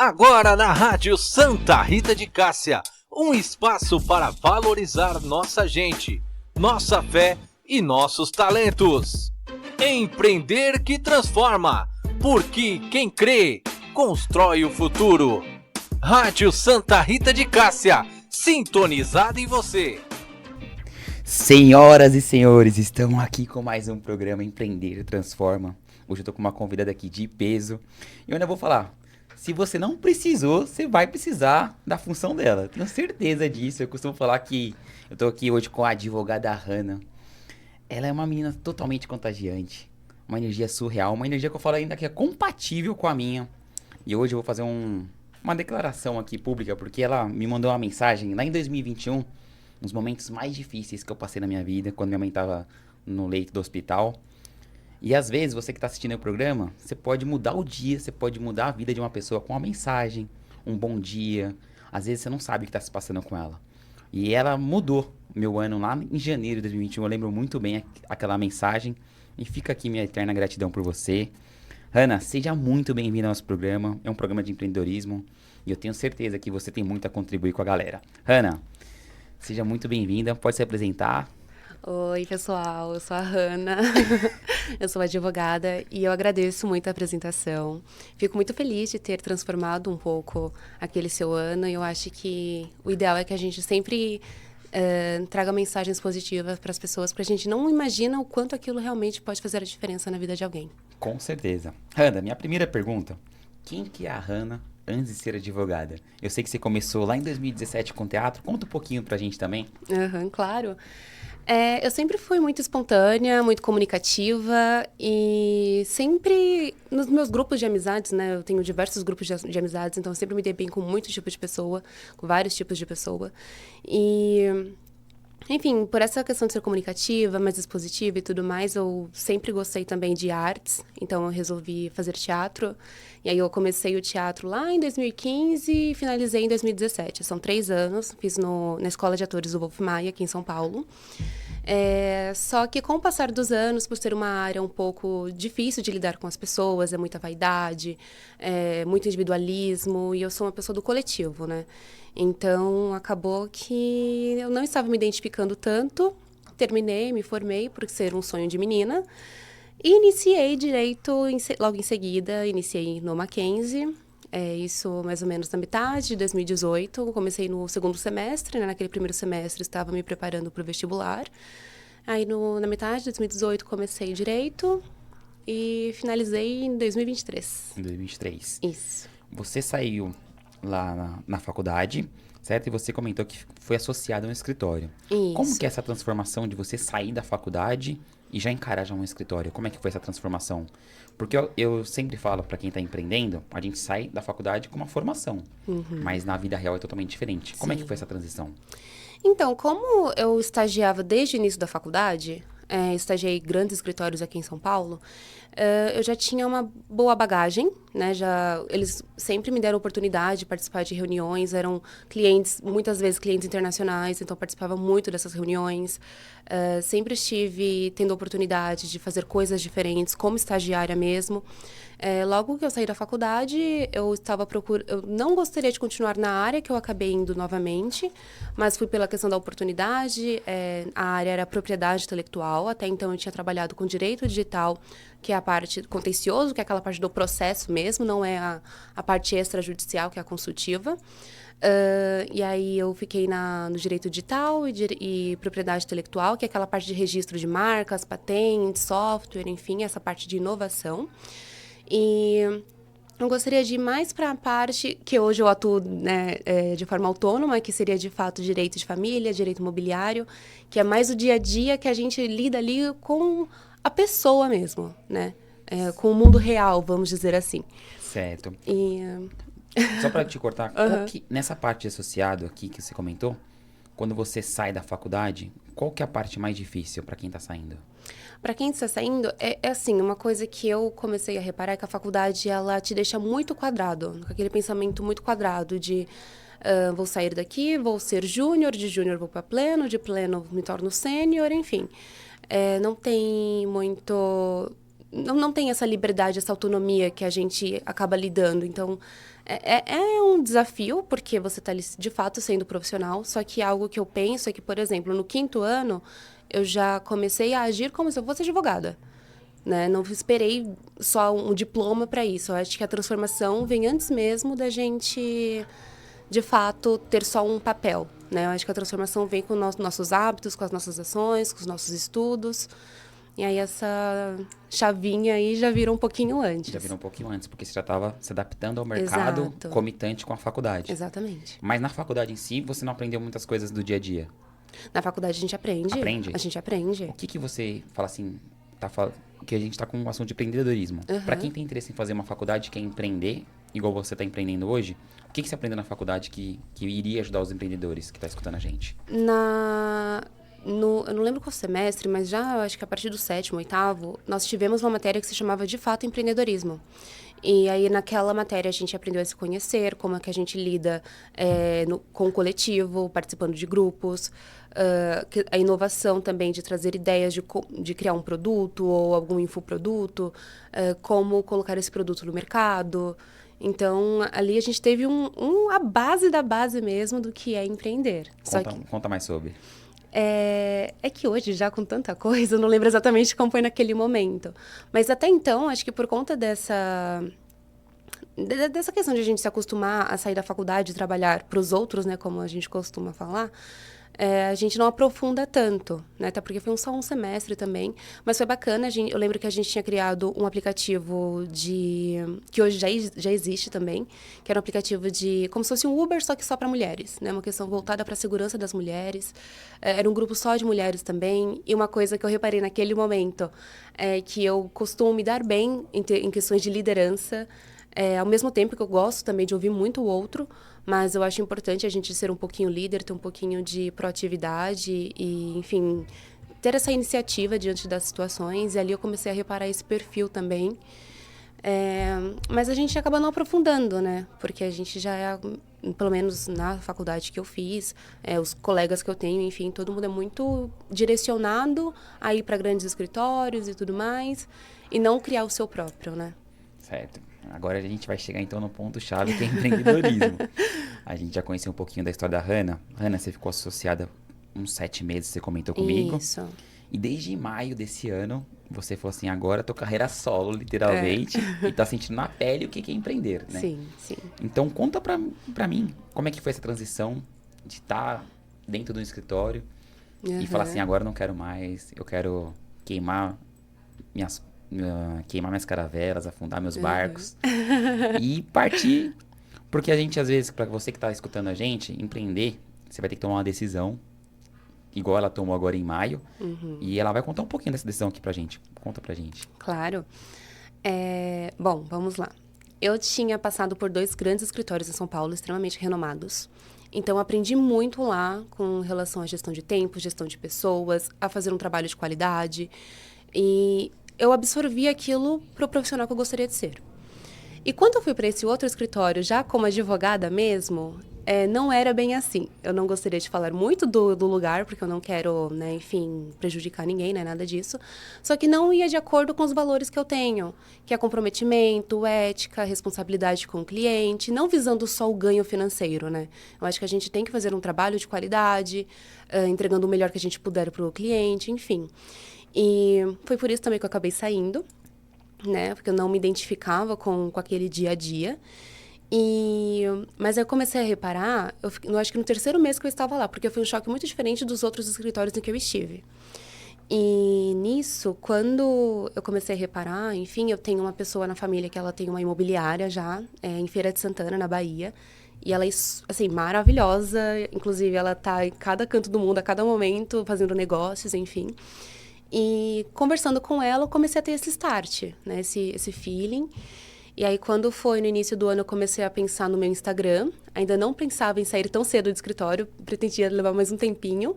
Agora na Rádio Santa Rita de Cássia, um espaço para valorizar nossa gente, nossa fé e nossos talentos. Empreender que transforma, porque quem crê, constrói o futuro. Rádio Santa Rita de Cássia, sintonizada em você. Senhoras e senhores, estamos aqui com mais um programa Empreender Transforma. Hoje eu tô com uma convidada aqui de peso e eu ainda vou falar, se você não precisou, você vai precisar da função dela. Tenho certeza disso. Eu costumo falar que eu tô aqui hoje com a advogada Hannah. Ela é uma menina totalmente contagiante, uma energia surreal, uma energia que eu falo ainda que é compatível com a minha. E hoje eu vou fazer uma declaração aqui pública, porque ela me mandou uma mensagem lá em 2021, nos momentos mais difíceis que eu passei na minha vida, quando minha mãe estava no leito do hospital. E às vezes, você que está assistindo o programa, você pode mudar o dia, você pode mudar a vida de uma pessoa com uma mensagem, um bom dia. Às vezes você não sabe o que está se passando com ela. E ela mudou meu ano lá em janeiro de 2021, eu lembro muito bem aquela mensagem. E fica aqui minha eterna gratidão por você. Hannah, seja muito bem-vinda ao nosso programa. É um programa de empreendedorismo e eu tenho certeza que você tem muito a contribuir com a galera. Hannah, seja muito bem-vinda, pode se apresentar. Oi, pessoal, eu sou a Hannah, eu sou advogada e eu agradeço muito a apresentação. Fico muito feliz de ter transformado um pouco aquele seu ano e eu acho que o ideal é que a gente sempre traga mensagens positivas para as pessoas, porque a gente não imagina o quanto aquilo realmente pode fazer a diferença na vida de alguém. Com certeza. Hannah, minha primeira pergunta, quem que é a Hannah antes de ser advogada? Eu sei que você começou lá em 2017 com teatro, conta um pouquinho pra gente também. Claro. Eu sempre fui muito espontânea, muito comunicativa e sempre nos meus grupos de amizades, né? Eu tenho diversos grupos de amizades, então eu sempre me dei bem com muitos tipos de pessoa, com vários tipos de pessoa. E, enfim, por essa questão de ser comunicativa, mais expositiva e tudo mais, eu sempre gostei também de artes, então eu resolvi fazer teatro. E aí eu comecei o teatro lá em 2015 e finalizei em 2017. São 3 anos, fiz na Escola de Atores do Wolf Maia, aqui em São Paulo. Só que com o passar dos anos, por ser uma área um pouco difícil de lidar com as pessoas, é muita vaidade, muito individualismo, e eu sou uma pessoa do coletivo, né? Então, acabou que eu não estava me identificando tanto, terminei, me formei por ser um sonho de menina, e iniciei direito logo em seguida, iniciei no Mackenzie. Isso mais ou menos na metade de 2018. Eu comecei no segundo semestre, né? Naquele primeiro semestre estava me preparando para o vestibular. Aí na metade de 2018 comecei direito e finalizei em 2023. Em 2023. Isso. Você saiu lá na faculdade, certo? E você comentou que foi associado a um escritório. Isso. Como que é essa transformação de você sair da faculdade e já encarar já um escritório? Como é que foi essa transformação? Porque eu sempre falo para quem está empreendendo, a gente sai da faculdade com uma formação, mas na vida real é totalmente diferente. Como é que foi essa transição? Então, como eu estagiava desde o início da faculdade, estagiei em grandes escritórios aqui em São Paulo, eu já tinha uma boa bagagem, né? Eles sempre me deram oportunidade de participar de reuniões, eram clientes, muitas vezes clientes internacionais, então eu participava muito dessas reuniões. Sempre estive tendo oportunidade de fazer coisas diferentes, como estagiária mesmo. Logo que eu saí da faculdade, eu não gostaria de continuar na área que eu acabei indo novamente, mas fui pela questão da oportunidade. A área era propriedade intelectual, até então eu tinha trabalhado com direito digital, que é a parte contencioso, que é aquela parte do processo mesmo, não é a parte extrajudicial, que é a consultiva. E aí eu fiquei no direito digital e propriedade intelectual, que é aquela parte de registro de marcas, patentes, software, enfim, essa parte de inovação. E eu gostaria de ir mais para a parte que hoje eu atuo, né, de forma autônoma, que seria de fato direito de família, direito imobiliário, que é mais o dia a dia que a gente lida ali com a pessoa mesmo, né? Com o mundo real, vamos dizer assim. Certo. E... Só para te cortar, nessa parte de associado aqui que você comentou, quando você sai da faculdade, qual que é a parte mais difícil para quem está saindo? Para quem está saindo, assim, uma coisa que eu comecei a reparar é que a faculdade, ela te deixa muito quadrado, com aquele pensamento muito quadrado de vou sair daqui, vou ser júnior, de júnior vou para pleno, de pleno me torno sênior, enfim. Não tem muito... Não tem essa liberdade, essa autonomia que a gente acaba lidando. Então, É um desafio, porque você está ali, de fato, sendo profissional. Só que algo que eu penso é que, por exemplo, no 5º ano, eu já comecei a agir como se eu fosse advogada. Né? Não esperei só um diploma para isso. Eu acho que a transformação vem antes mesmo da gente, de fato, ter só um papel. Né? Eu acho que a transformação vem com nossos hábitos, com as nossas ações, com os nossos estudos. E aí essa chavinha aí já vira um pouquinho antes. Já virou um pouquinho antes, porque você já estava se adaptando ao mercado. Exato. Comitante com a faculdade. Exatamente. Mas na faculdade em si, você não aprendeu muitas coisas do dia a dia? Na faculdade a gente aprende. Aprende? A gente aprende. O que você fala assim, que a gente está com um assunto de empreendedorismo. Para quem tem interesse em fazer uma faculdade, quer empreender, igual você está empreendendo hoje, o que você aprendeu na faculdade que iria ajudar os empreendedores que estão escutando a gente? Eu não lembro qual semestre, mas já eu acho que a partir do 7º, 8º, nós tivemos uma matéria que se chamava de fato empreendedorismo. E aí, naquela matéria, a gente aprendeu a se conhecer, como é que a gente lida com o coletivo, participando de grupos, a inovação também de trazer ideias de criar um produto ou algum infoproduto, como colocar esse produto no mercado. Então, ali a gente teve a base da base mesmo do que é empreender. Conta mais sobre. É que hoje, já com tanta coisa, eu não lembro exatamente como foi naquele momento. Mas até então, acho que por conta dessa questão de a gente se acostumar a sair da faculdade e trabalhar para os outros, né, como a gente costuma falar, a gente não aprofunda tanto, né? Até porque foi só um semestre também. Mas foi bacana. Eu lembro que a gente tinha criado um aplicativo que hoje já existe também, que era um aplicativo como se fosse um Uber, só que só para mulheres, né? Uma questão voltada para a segurança das mulheres. Era um grupo só de mulheres também. E uma coisa que eu reparei naquele momento é que eu costumo me dar bem em questões de liderança. Ao mesmo tempo que eu gosto também de ouvir muito o outro, mas eu acho importante a gente ser um pouquinho líder, ter um pouquinho de proatividade e, enfim, ter essa iniciativa diante das situações. E ali eu comecei a reparar esse perfil também. Mas a gente acaba não aprofundando, né? Porque a gente já pelo menos na faculdade que eu fiz, os colegas que eu tenho, enfim, todo mundo é muito direcionado a ir para grandes escritórios e tudo mais, e não criar o seu próprio, né? Certo. Agora a gente vai chegar então no ponto-chave que é empreendedorismo. A gente já conheceu um pouquinho da história da Hannah. Hannah, você ficou associada uns 7 meses, você comentou comigo. Isso. E desde maio desse ano, você falou assim, agora tô carreira solo, literalmente, e tá sentindo na pele o que é empreender, né? Sim, sim. Então conta pra mim, como é que foi essa transição de estar dentro do escritório e falar assim, agora eu não quero mais, eu quero queimar minhas caravelas, afundar meus barcos e partir. Porque a gente, às vezes, para você que tá escutando a gente, empreender, você vai ter que tomar uma decisão, igual ela tomou agora em maio, e ela vai contar um pouquinho dessa decisão aqui pra gente. Conta pra gente. Claro. Bom, vamos lá. Eu tinha passado por 2 grandes escritórios em São Paulo, extremamente renomados. Então, aprendi muito lá com relação à gestão de tempo, gestão de pessoas, a fazer um trabalho de qualidade. E eu absorvi aquilo para o profissional que eu gostaria de ser. E quando eu fui para esse outro escritório, já como advogada mesmo, não era bem assim. Eu não gostaria de falar muito do lugar, porque eu não quero, né, enfim, prejudicar ninguém, né, nada disso. Só que não ia de acordo com os valores que eu tenho, que é comprometimento, ética, responsabilidade com o cliente, não visando só o ganho financeiro, né? Eu acho que a gente tem que fazer um trabalho de qualidade, entregando o melhor que a gente puder para o cliente, enfim. E foi por isso também que eu acabei saindo, né? Porque eu não me identificava com aquele dia a dia. Mas aí eu comecei a reparar, eu acho que no 3º mês que eu estava lá, porque foi um choque muito diferente dos outros escritórios em que eu estive. E nisso, quando eu comecei a reparar, enfim, eu tenho uma pessoa na família que ela tem uma imobiliária já, em Feira de Santana, na Bahia. E ela é, assim, maravilhosa. Inclusive, ela tá em cada canto do mundo, a cada momento, fazendo negócios, enfim. E conversando com ela, eu comecei a ter esse start, né? Esse feeling. E aí, quando foi no início do ano, eu comecei a pensar no meu Instagram. Ainda não pensava em sair tão cedo do escritório, pretendia levar mais um tempinho.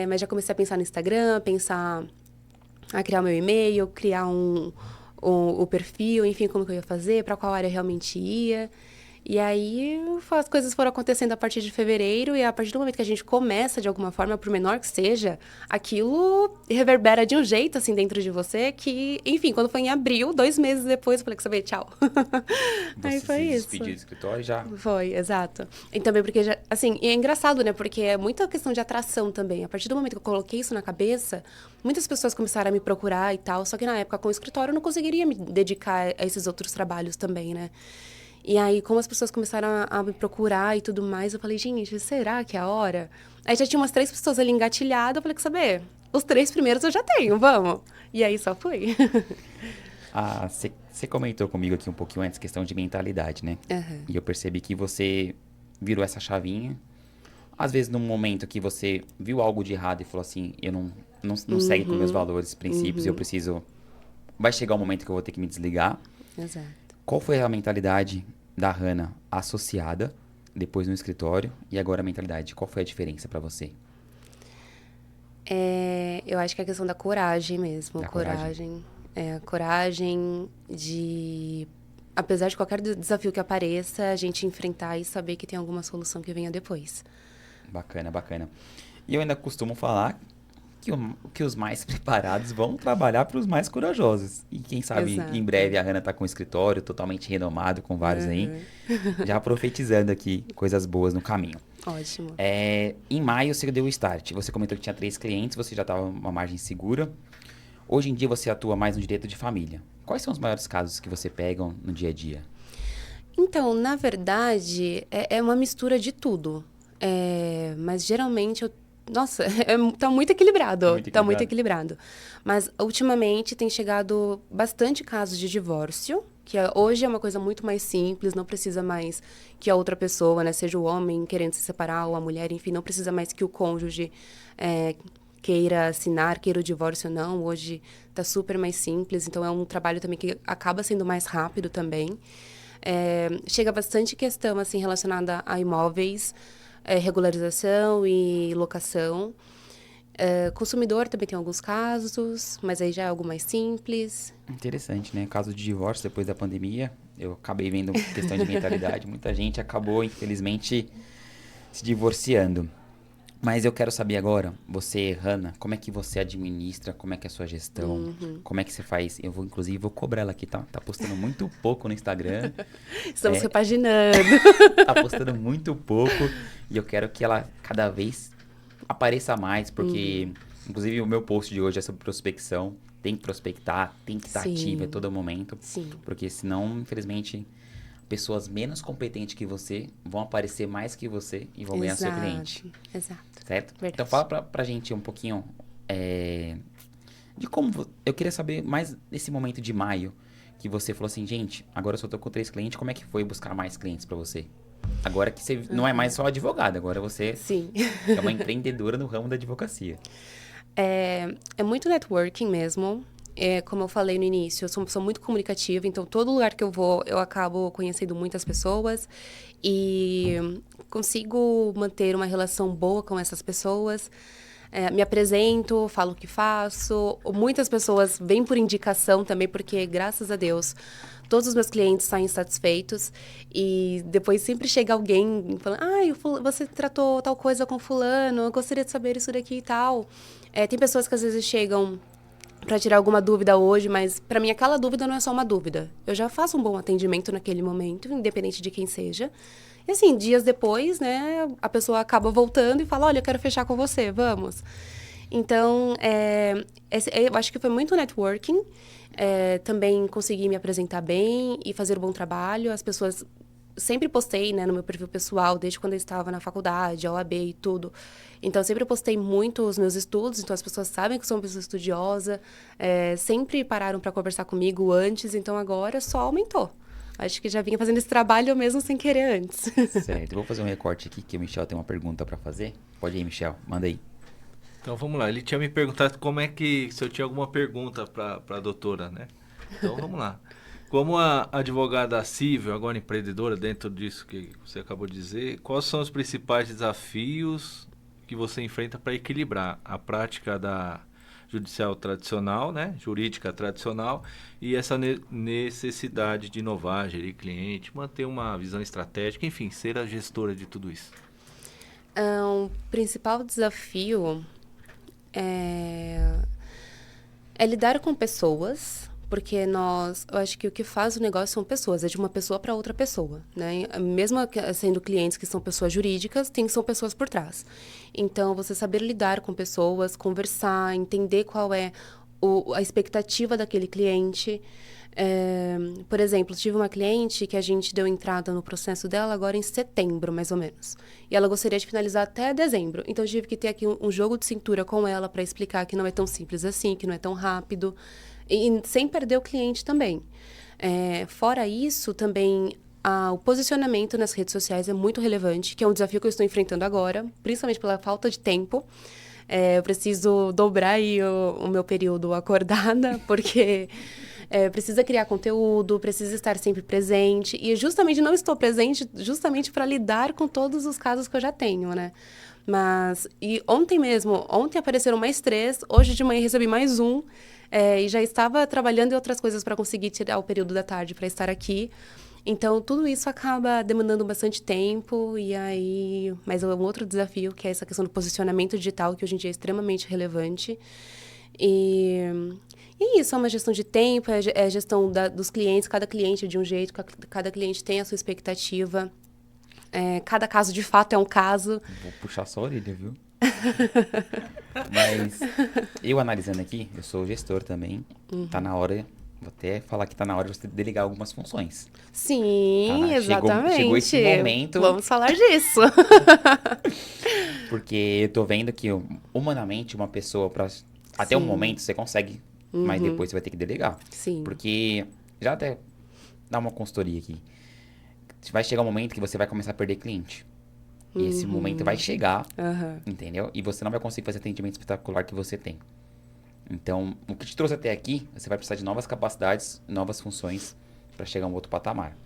Mas já comecei a pensar no Instagram, a criar o meu e-mail, criar o perfil, enfim, como que eu ia fazer, para qual área eu realmente ia. E aí as coisas foram acontecendo a partir de fevereiro, e a partir do momento que a gente começa, de alguma forma, por menor que seja, aquilo reverbera de um jeito, assim, dentro de você, que, enfim, quando foi em abril, 2 meses depois, eu falei que saber, tchau. Aí Você foi se isso. despediu do escritório e já... Foi, exato. E também porque, assim, e é engraçado, né? Porque é muita questão de atração também. A partir do momento que eu coloquei isso na cabeça, muitas pessoas começaram a me procurar e tal. Só que na época, com o escritório, eu não conseguiria me dedicar a esses outros trabalhos também, né? E aí, como as pessoas começaram a me procurar e tudo mais, eu falei, gente, será que é a hora? Aí já tinha umas 3 pessoas ali engatilhadas, eu falei, quer saber? Os 3 primeiros eu já tenho, vamos. E aí só fui. Ah, você comentou comigo aqui um pouquinho antes, questão de mentalidade, né? Uhum. E eu percebi que você virou essa chavinha. Às vezes, num momento que você viu algo de errado e falou assim, eu não segue com meus valores, princípios, eu preciso... Vai chegar um momento que eu vou ter que me desligar. Exato. Qual foi a mentalidade da Hannah associada, depois no escritório, e agora a mentalidade? Qual foi a diferença pra você? Eu acho que é a questão da coragem mesmo. Da coragem. A coragem de, apesar de qualquer desafio que apareça, a gente enfrentar e saber que tem alguma solução que venha depois. Bacana, bacana. E eu ainda costumo falar que os mais preparados vão trabalhar para os mais corajosos. E quem sabe Exato. em breve a Hannah tá com um escritório totalmente renomado, com vários aí, já profetizando aqui coisas boas no caminho. Ótimo. Em maio você deu o start. Você comentou que tinha 3 clientes, você já estava uma margem segura. Hoje em dia você atua mais no direito de família. Quais são os maiores casos que você pega no dia a dia? Então, na verdade, é uma mistura de tudo. Mas geralmente nossa, tá muito equilibrado. Muito Tá muito equilibrado. equilibrado. Mas ultimamente tem chegado bastante casos de divórcio, que hoje é uma coisa muito mais simples, não precisa mais que a outra pessoa, né, seja o homem querendo se separar ou a mulher, enfim, não precisa mais que o cônjuge queira assinar, queira o divórcio, não. Hoje tá super mais simples, então é um trabalho também que acaba sendo mais rápido também. Chega bastante questão assim relacionada a imóveis, regularização e locação. Consumidor também tem alguns casos, mas aí já é algo mais simples. Interessante, né? Caso de divórcio depois da pandemia, eu acabei vendo questão de mentalidade. Muita gente acabou, infelizmente, se divorciando. Mas eu quero saber agora, você, Hannah, como é que você administra, como é que é a sua gestão, como é que você faz? Inclusive, vou cobrar ela aqui, tá postando muito pouco no Instagram. Estamos repaginando. Tá postando muito pouco e eu quero que ela cada vez apareça mais, porque, inclusive, o meu post de hoje é sobre prospecção. Tem que prospectar, tem que estar Sim. ativo a todo momento. Sim. Porque senão, infelizmente, pessoas menos competentes que você vão aparecer mais que você e vão ganhar seu cliente. Exato. Certo? Verdade. Então fala pra gente um pouquinho de como... Eu queria saber mais nesse momento de maio, que você falou assim, gente, agora eu só tô com 3 clientes, como é que foi buscar mais clientes pra você? Agora que você não é mais só advogada, agora você Sim. é uma empreendedora no ramo da advocacia. É muito networking mesmo. Como eu falei no início, eu sou uma pessoa muito comunicativa, então todo lugar que eu vou, eu acabo conhecendo muitas pessoas e consigo manter uma relação boa com essas pessoas. Me apresento, falo o que faço. Muitas pessoas vêm por indicação também, porque, graças a Deus, todos os meus clientes saem satisfeitos. E depois sempre chega alguém falando, você tratou tal coisa com fulano, eu gostaria de saber isso daqui e tal. Tem pessoas que às vezes chegam para tirar alguma dúvida hoje, mas para mim aquela dúvida não é só uma dúvida. Eu já faço um bom atendimento naquele momento, independente de quem seja. E assim, dias depois, né, a pessoa acaba voltando e fala, olha, eu quero fechar com você, vamos. Então, eu acho que foi muito networking. Também consegui me apresentar bem e fazer um bom trabalho. As pessoas... Sempre postei, né, no meu perfil pessoal, desde quando eu estava na faculdade, OAB e tudo. Então, sempre postei muito os meus estudos, então as pessoas sabem que eu sou uma pessoa estudiosa. Sempre pararam para conversar comigo antes, então agora só aumentou. Acho que já vinha fazendo esse trabalho mesmo sem querer antes. Certo, eu vou fazer um recorte aqui, que o Michel tem uma pergunta para fazer. Pode ir, Michel, manda aí. Então vamos lá, ele tinha me perguntado se eu tinha alguma pergunta para a doutora, né? Então vamos lá. Como a advogada civil, agora empreendedora, dentro disso que você acabou de dizer, quais são os principais desafios que você enfrenta para equilibrar a prática da judicial tradicional, né? Jurídica tradicional, e essa necessidade de inovar, gerir cliente, manter uma visão estratégica, enfim, ser a gestora de tudo isso. O principal desafio é lidar com pessoas, porque eu acho que o que faz o negócio são pessoas, é de uma pessoa para outra pessoa, né? Mesmo sendo clientes que são pessoas jurídicas, são pessoas por trás. Então, você saber lidar com pessoas, conversar, entender qual é a expectativa daquele cliente. Por exemplo, tive uma cliente que a gente deu entrada no processo dela agora em setembro, mais ou menos. E ela gostaria de finalizar até dezembro. Então, eu tive que ter aqui um jogo de cintura com ela para explicar que não é tão simples assim, que não é tão rápido. E sem perder o cliente também. Fora isso, também, o posicionamento nas redes sociais é muito relevante, que é um desafio que eu estou enfrentando agora, principalmente pela falta de tempo. Eu preciso dobrar aí o meu período acordada, porque precisa criar conteúdo, precisa estar sempre presente. E justamente não estou presente justamente para lidar com todos os casos que eu já tenho, né? E ontem apareceram mais 3, hoje de manhã recebi mais um, e já estava trabalhando em outras coisas para conseguir tirar o período da tarde para estar aqui. Então, tudo isso acaba demandando bastante tempo, mas é um outro desafio, que é essa questão do posicionamento digital, que hoje em dia é extremamente relevante. E isso é uma gestão de tempo, é gestão dos clientes, cada cliente é de um jeito, cada cliente tem a sua expectativa. Cada caso, de fato, é um caso. Vou puxar só a orelha, viu? Mas eu analisando aqui, eu sou gestor também. Tá na hora, vou até falar que tá na hora de você delegar algumas funções. Sim, exatamente. Chegou esse momento. Vamos falar disso. Porque eu tô vendo que, humanamente, uma pessoa, até um momento, você consegue, mas depois você vai ter que delegar. Sim. Porque, já até dar uma consultoria aqui, vai chegar um momento que você vai começar a perder cliente. E esse momento vai chegar, entendeu? E você não vai conseguir fazer atendimento espetacular que você tem. Então, o que te trouxe até aqui, você vai precisar de novas capacidades, novas funções para chegar a um outro patamar.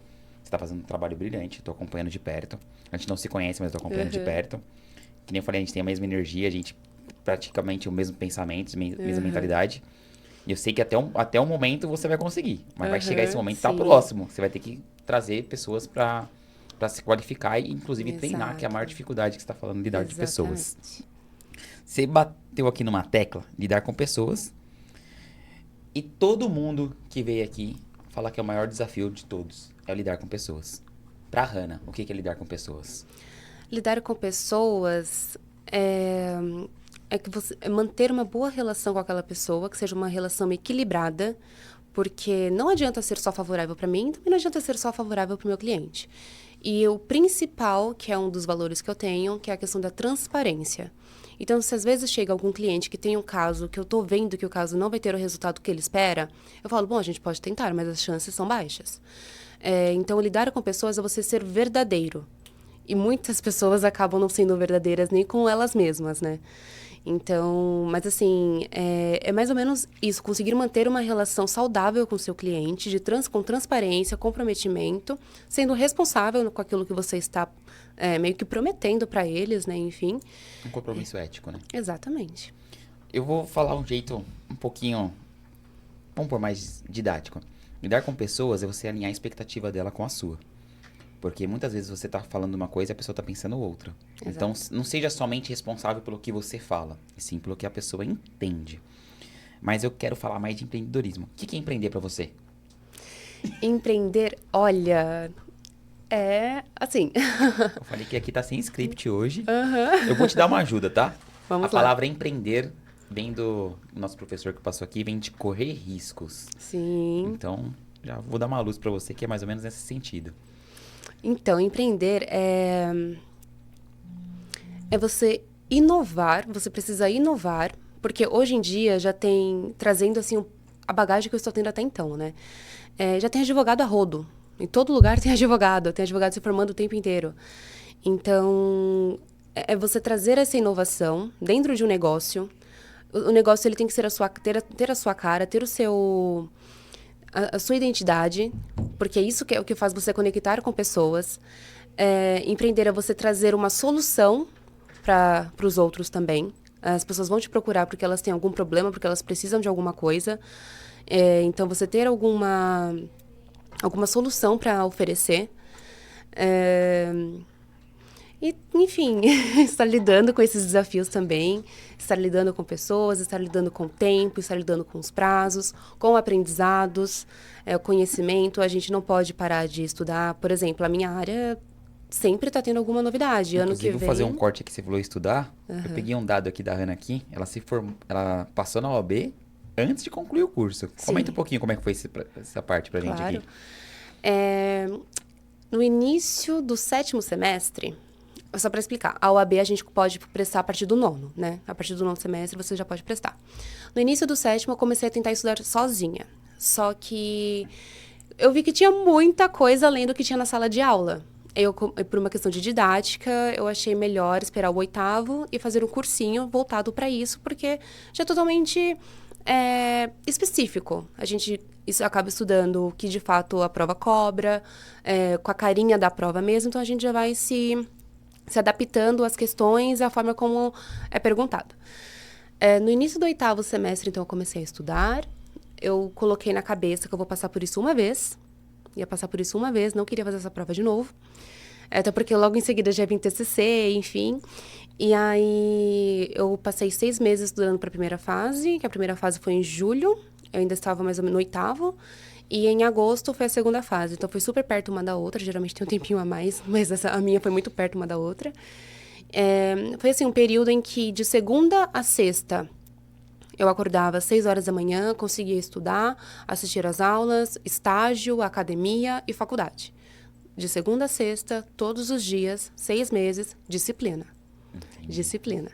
Você tá fazendo um trabalho brilhante, tô acompanhando de perto. A gente não se conhece, mas tô acompanhando de perto. Que nem eu falei, a gente tem a mesma energia, a gente praticamente o mesmo pensamento, mesma mentalidade. E eu sei que até um momento você vai conseguir. Mas vai chegar esse momento, tá próximo. Você vai ter que trazer pessoas para se qualificar e, inclusive, treinar, que é a maior dificuldade que você está falando, lidar de pessoas. Você bateu aqui numa tecla, lidar com pessoas. E todo mundo que veio aqui fala que é o maior desafio de todos, é lidar com pessoas. Pra Hannah, o que é lidar com pessoas? Lidar com pessoas é manter uma boa relação com aquela pessoa, que seja uma relação equilibrada, porque não adianta ser só favorável para mim, também não adianta ser só favorável para o meu cliente. E o principal, que é um dos valores que eu tenho, que é a questão da transparência. Então, se às vezes chega algum cliente que tem um caso, que eu estou vendo que o caso não vai ter o resultado que ele espera, eu falo, bom, a gente pode tentar, mas as chances são baixas. Então, lidar com pessoas é você ser verdadeiro. E muitas pessoas acabam não sendo verdadeiras nem com elas mesmas, né? Então, mas assim, é mais ou menos isso, conseguir manter uma relação saudável com o seu cliente, com transparência, comprometimento, sendo responsável com aquilo que você está meio que prometendo para eles, né, enfim. Um compromisso ético, né? Exatamente. Eu vou falar um jeito um pouquinho, vamos pôr mais didático. Lidar com pessoas é você alinhar a expectativa dela com a sua. Porque muitas vezes você tá falando uma coisa e a pessoa tá pensando outra. Exato. Então, não seja somente responsável pelo que você fala, e sim pelo que a pessoa entende. Mas eu quero falar mais de empreendedorismo. O que é empreender pra você? Empreender, olha, assim... Eu falei que aqui tá sem script hoje. Eu vou te dar uma ajuda, tá? Vamos lá. A palavra empreender vem do nosso professor que passou aqui, vem de correr riscos. Sim. Então, já vou dar uma luz pra você, que é mais ou menos nesse sentido. Então, empreender é você inovar, você precisa inovar, porque hoje em dia já tem, trazendo assim a bagagem que eu estou tendo até então, né? Já tem advogado a rodo, em todo lugar tem advogado se formando o tempo inteiro. Então, é você trazer essa inovação dentro de um negócio. O negócio ele tem que ser ter a sua cara, ter a sua identidade, porque isso que é o que faz você conectar com pessoas. Empreender é você trazer uma solução para os outros também. As pessoas vão te procurar porque elas têm algum problema, porque elas precisam de alguma coisa. Então, você ter alguma solução para oferecer. E, enfim, estar lidando com esses desafios também, estar lidando com pessoas, estar lidando com o tempo, estar lidando com os prazos, com aprendizados, o conhecimento. A gente não pode parar de estudar. Por exemplo, a minha área sempre está tendo alguma novidade. Ano que Inclusive, vem... vou fazer um corte aqui, você falou estudar. Eu peguei um dado aqui da Hannah aqui, ela passou na OAB antes de concluir o curso. Sim. Comenta um pouquinho como é que foi essa parte pra gente aqui. No início do 7º semestre, só para explicar, a OAB a gente pode prestar a partir do 9º, né? A partir do 9º semestre você já pode prestar. No início do 7º eu comecei a tentar estudar sozinha. Só que eu vi que tinha muita coisa além do que tinha na sala de aula. Por uma questão de didática, eu achei melhor esperar o 8º e fazer um cursinho voltado para isso, porque já é totalmente específico. Isso acaba estudando o que de fato a prova cobra, com a carinha da prova mesmo, então a gente já vai se adaptando às questões e à forma como é perguntado. No início do 8º semestre, então, eu comecei a estudar. Eu coloquei na cabeça que eu vou passar por isso uma vez. Ia passar por isso uma vez, não queria fazer essa prova de novo. Até porque logo em seguida já vim TCC, enfim. E aí eu passei 6 meses estudando para a primeira fase, que a primeira fase foi em julho. Eu ainda estava mais ou menos no 8º. E em agosto foi a segunda fase. Então, foi super perto uma da outra. Geralmente tem um tempinho a mais, mas a minha foi muito perto uma da outra. Foi, assim, um período em que, de segunda a sexta, eu acordava às 6 horas da manhã, conseguia estudar, assistir às aulas, estágio, academia e faculdade. De segunda a sexta, todos os dias, 6 meses, disciplina. Entendi. Disciplina.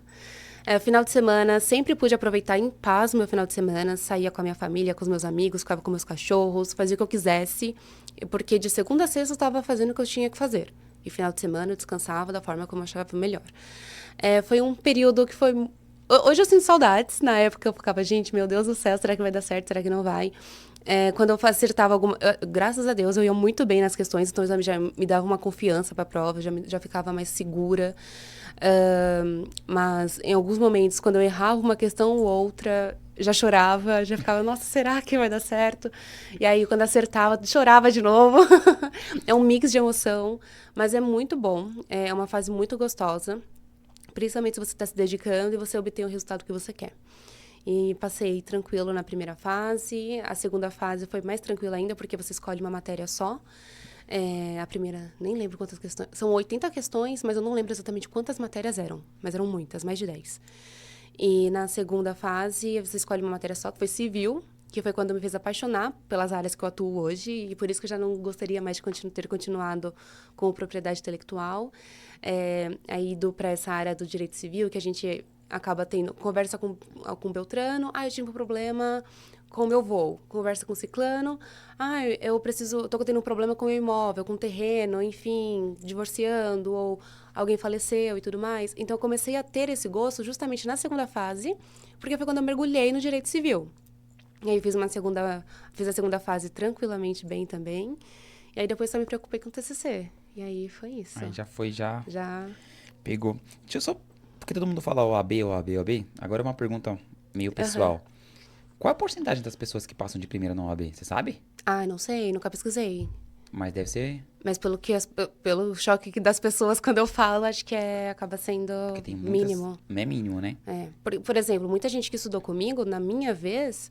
Final de semana, sempre pude aproveitar em paz o meu final de semana, saía com a minha família, com os meus amigos, ficava com meus cachorros, fazia o que eu quisesse, porque de segunda a sexta eu estava fazendo o que eu tinha que fazer. E final de semana eu descansava da forma como eu achava melhor. Foi um período que foi... Hoje eu sinto saudades, na época eu ficava, gente, meu Deus do céu, será que vai dar certo, será que não vai? Quando eu acertava alguma... Graças a Deus, eu ia muito bem nas questões, então já me dava uma confiança para a prova, já ficava mais segura. Mas em alguns momentos, quando eu errava uma questão ou outra, já chorava, já ficava, nossa, será que vai dar certo? E aí, quando acertava, chorava de novo. É um mix de emoção, mas é muito bom, é uma fase muito gostosa, principalmente se você está se dedicando e você obtém o resultado que você quer. E passei tranquilo na primeira fase, a segunda fase foi mais tranquila ainda, porque você escolhe uma matéria só. A primeira, nem lembro quantas questões. São 80 questões, mas eu não lembro exatamente quantas matérias eram. Mas eram muitas, mais de 10. E na segunda fase, você escolhe uma matéria só, que foi civil, que foi quando me fez apaixonar pelas áreas que eu atuo hoje. E por isso que eu já não gostaria mais de ter continuado com propriedade intelectual. Aí ido para essa área do direito civil, que a gente acaba tendo conversa com o Beltrano. Eu tive um problema com o meu voo, conversa com o ciclano, tô tendo um problema com o meu imóvel, com o terreno, enfim, divorciando, ou alguém faleceu e tudo mais. Então, eu comecei a ter esse gosto justamente na segunda fase, porque foi quando eu mergulhei no direito civil. E aí, fiz a segunda fase tranquilamente bem também, e aí depois só me preocupei com o TCC. E aí, foi isso. Aí Já pegou. Deixa eu só... Porque todo mundo fala OAB, agora uma pergunta meio pessoal. Qual a porcentagem das pessoas que passam de primeira na OAB? Você sabe? Não sei, nunca pesquisei. Mas deve ser... Mas pelo choque das pessoas quando eu falo, acho que acaba sendo mínimo. Não é mínimo, né? Por exemplo, muita gente que estudou comigo, na minha vez,